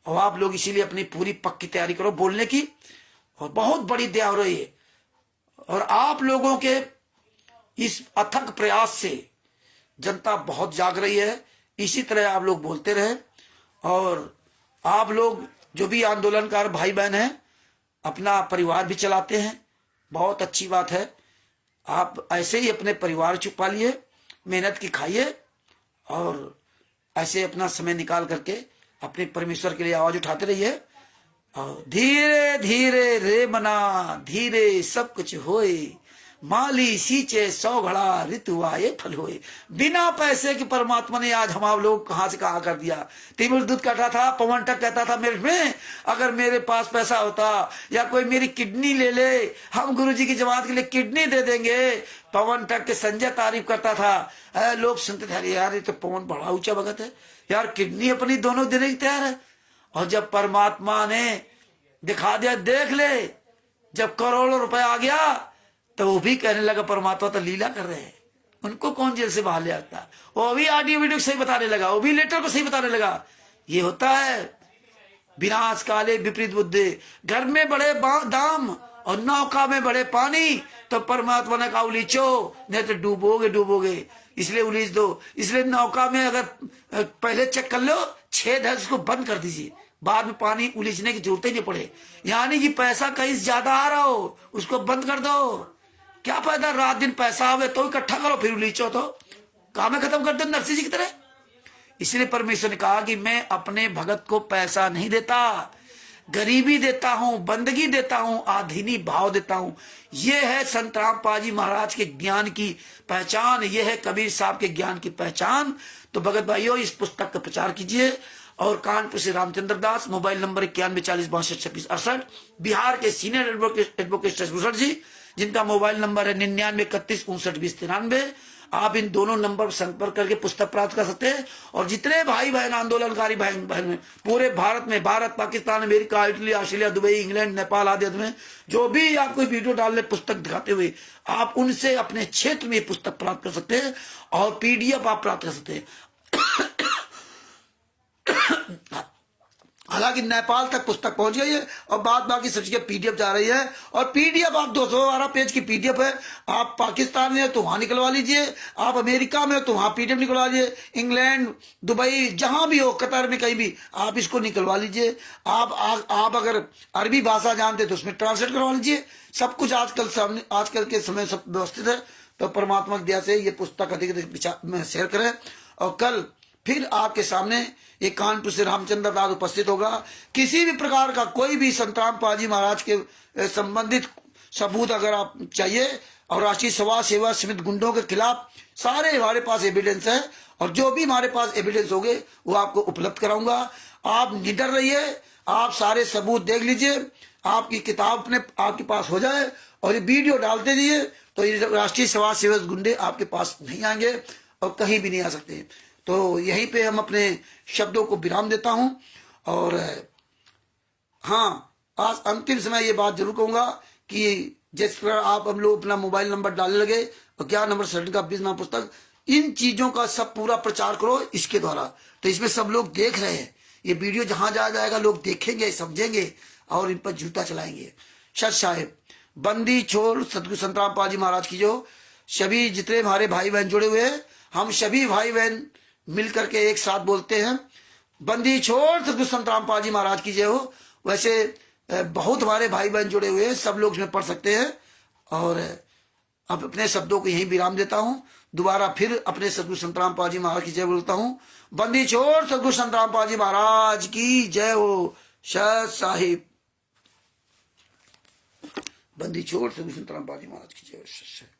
और आप लोग इसीलिए अपनी पूरी पक्की तैयारी करो बोलने की, और बहुत बड़ी दया हो रही है। और आप लोगों के इस अथक प्रयास से जनता बहुत जाग रही है। इसी तरह आप लोग बोलते रहे, और आप लोग जो भी आंदोलनकार भाई बहन हैं अपना परिवार भी चलाते हैं, बहुत अच्छी बात है। आप ऐसे ही अपने परिवार छुपा लिए, मेहनत की खाइए, और ऐसे अपना समय निकाल करके अपने परमेश्वर के लिए आवाज उठाते रहिए। और धीरे धीरे रे मना धीरे सब कुछ होए, माली सींचे 100 घड़ा ऋतु आए फल होए। बिना पैसे के परमात्मा ने आज हम आप लोग कहां से कहां कर दिया। तिमिर दूध कहता था, पवन टक कहता था मेरे में, अगर मेरे पास पैसा होता या कोई मेरी किडनी ले ले, हम गुरुजी की जमात के लिए किडनी दे देंगे। पवन टक के संजय तारीफ करता था, लोग सुनते थे यार ये तो पवन बड़ा ऊंचा भगत है यार, किडनी अपनी दोनों देने की तैयार है। और जब परमात्मा ने दिखा दिया, देख ले, जब करोड़ों रुपए आ गया तो वो भी कहने लगा परमात्मा तो लीला कर रहे हैं, उनको कौन जेल से बाहर ले आता। वो भी ऑडियो वीडियो सही बताने लगा, वो भी लेटर को सही बताने लगा। ये होता है विनाश काले विपरीत बुद्धि। घर में बड़े दाम और नौका में बड़े पानी, तो परमात्मा ने कहा उलीचो, नहीं तो डूबोगे डूबोगे, इसलिए उलीच दो। इसलिए नौका में अगर पहले चेक कर लो, छेद है उसको बंद कर दीजिए, बाद में पानी उलीचने की जरूरत ही नहीं पड़े। यानी कि पैसा कहीं ज्यादा आ रहा हो उसको बंद कर दो, क्या फायदा रात दिन पैसा आवे तो इकट्ठा करो फिर उलीचो, तो काम खत्म कर दो नरसिंह जी की तरह। इसलिए परमेश्वर ने कहा कि मैं अपने भगत को पैसा नहीं देता, गरीबी देता हूं, बंदगी देता हूं, आधीनी भाव देता हूं। यह है संत रामपाल जी महाराज के ज्ञान की पहचान, यह है कबीर साहब के ज्ञान की पहचान। तो भगत भाइयों इस पुस्तक का प्रचार कीजिए। और कानपुर से रामचंद्र दास, मोबाइल नंबर 9140622668, बिहार के सीनियर एडवोकेट शशभूषण जी जिनका मोबाइल नंबर है 9931592093। आप इन दोनों नंबर पर संपर्क करके पुस्तक प्राप्त कर सकते हैं। और जितने भाई बहन आंदोलनकारी भाई बहन पूरे भारत में, Bharat, Pakistan, America, Italy, Australia, Dubai, England, Nepal आदि में जो भी आपको वीडियो डालने पुस्तक दिखाते हुए, आप उनसे अपने क्षेत्र में पुस्तक प्राप्त कर सकते हैं और PDF आप प्राप्त कर सकते हैं। हालांकि नेपाल तक पुस्तक पहुंच गई है और बाद बाकी सब चीजें PDF जा रही है। और PDF आप 212 पेज की PDF है। आप पाकिस्तान में हो तो वहां निकलवा लीजिए, आप अमेरिका में हो तो वहां PDF निकलवा लीजिए, इंग्लैंड, दुबई, जहां भी हो, कतर में कहीं भी आप इसको निकलवा लीजिए। आप अगर अरबी भाषा जानते तो उसमें ट्रांसलेट करवा लीजिए। सब कुछ आजकल के समय सब व्यवस्थित है। तो परमात्मा की दया से ये पुस्तक अधिक शेयर करें। और कल फिर आपके सामने एक कानपुर से रामचंद्र दास उपस्थित होगा। किसी भी प्रकार का कोई भी संत रामपाल जी महाराज के संबंधित सबूत अगर आप चाहिए, और राष्ट्रीय समाज सेवा समिति गुंडों के खिलाफ सारे हमारे पास एविडेंस है, और जो भी हमारे पास एविडेंस होंगे वो आपको उपलब्ध कराऊंगा। आप निडर रहिए, आप सारे सबूत देख लीजिए, आपकी किताब अपने आपके पास हो जाए और ये वीडियो डालते जाइए, तो ये राष्ट्रीय समाज सेवा गुंडे आपके पास नहीं आएंगे और कहीं भी नहीं आ सकते। तो यहीं पे हम अपने शब्दों को विराम देता हूं। और हाँ, आज अंतिम समय ये बात जरूर कहूंगा कि जिस पर आप हम लोग अपना मोबाइल नंबर डालने लगे और क्या नंबर सडन का 20 नाम पुस्तक, इन चीजों का सब पूरा प्रचार करो इसके द्वारा। तो इसमें सब लोग देख रहे हैं, ये वीडियो जहां जा जाएगा लोग देखेंगे, समझेंगे और इन पर जूता चलाएंगे। सत साहिब, बंदी छोड़ सतगुरु संत रामपाल जी महाराज की जो सभी जितने हमारे भाई बहन जुड़े हुए हैं, हम सभी भाई बहन मिल करके एक साथ बोलते हैं, बंदी छोड़ सतगुरु संत रामपाल जी महाराज की जय हो। वैसे बहुत हमारे भाई बहन जुड़े हुए हैं, सब लोग इसमें पढ़ सकते हैं। और अब अपने शब्दों को यहीं विराम देता हूं। दोबारा फिर अपने सतगुरु संत रामपाल जी महाराज की जय बोलता हूं। बंदी छोड़ सतगुरु संत रामपाल जी महाराज की जय हो। सत साहिब, बंदी छोड़ सतगुरु संत रामपाल जी महाराज की जय हो।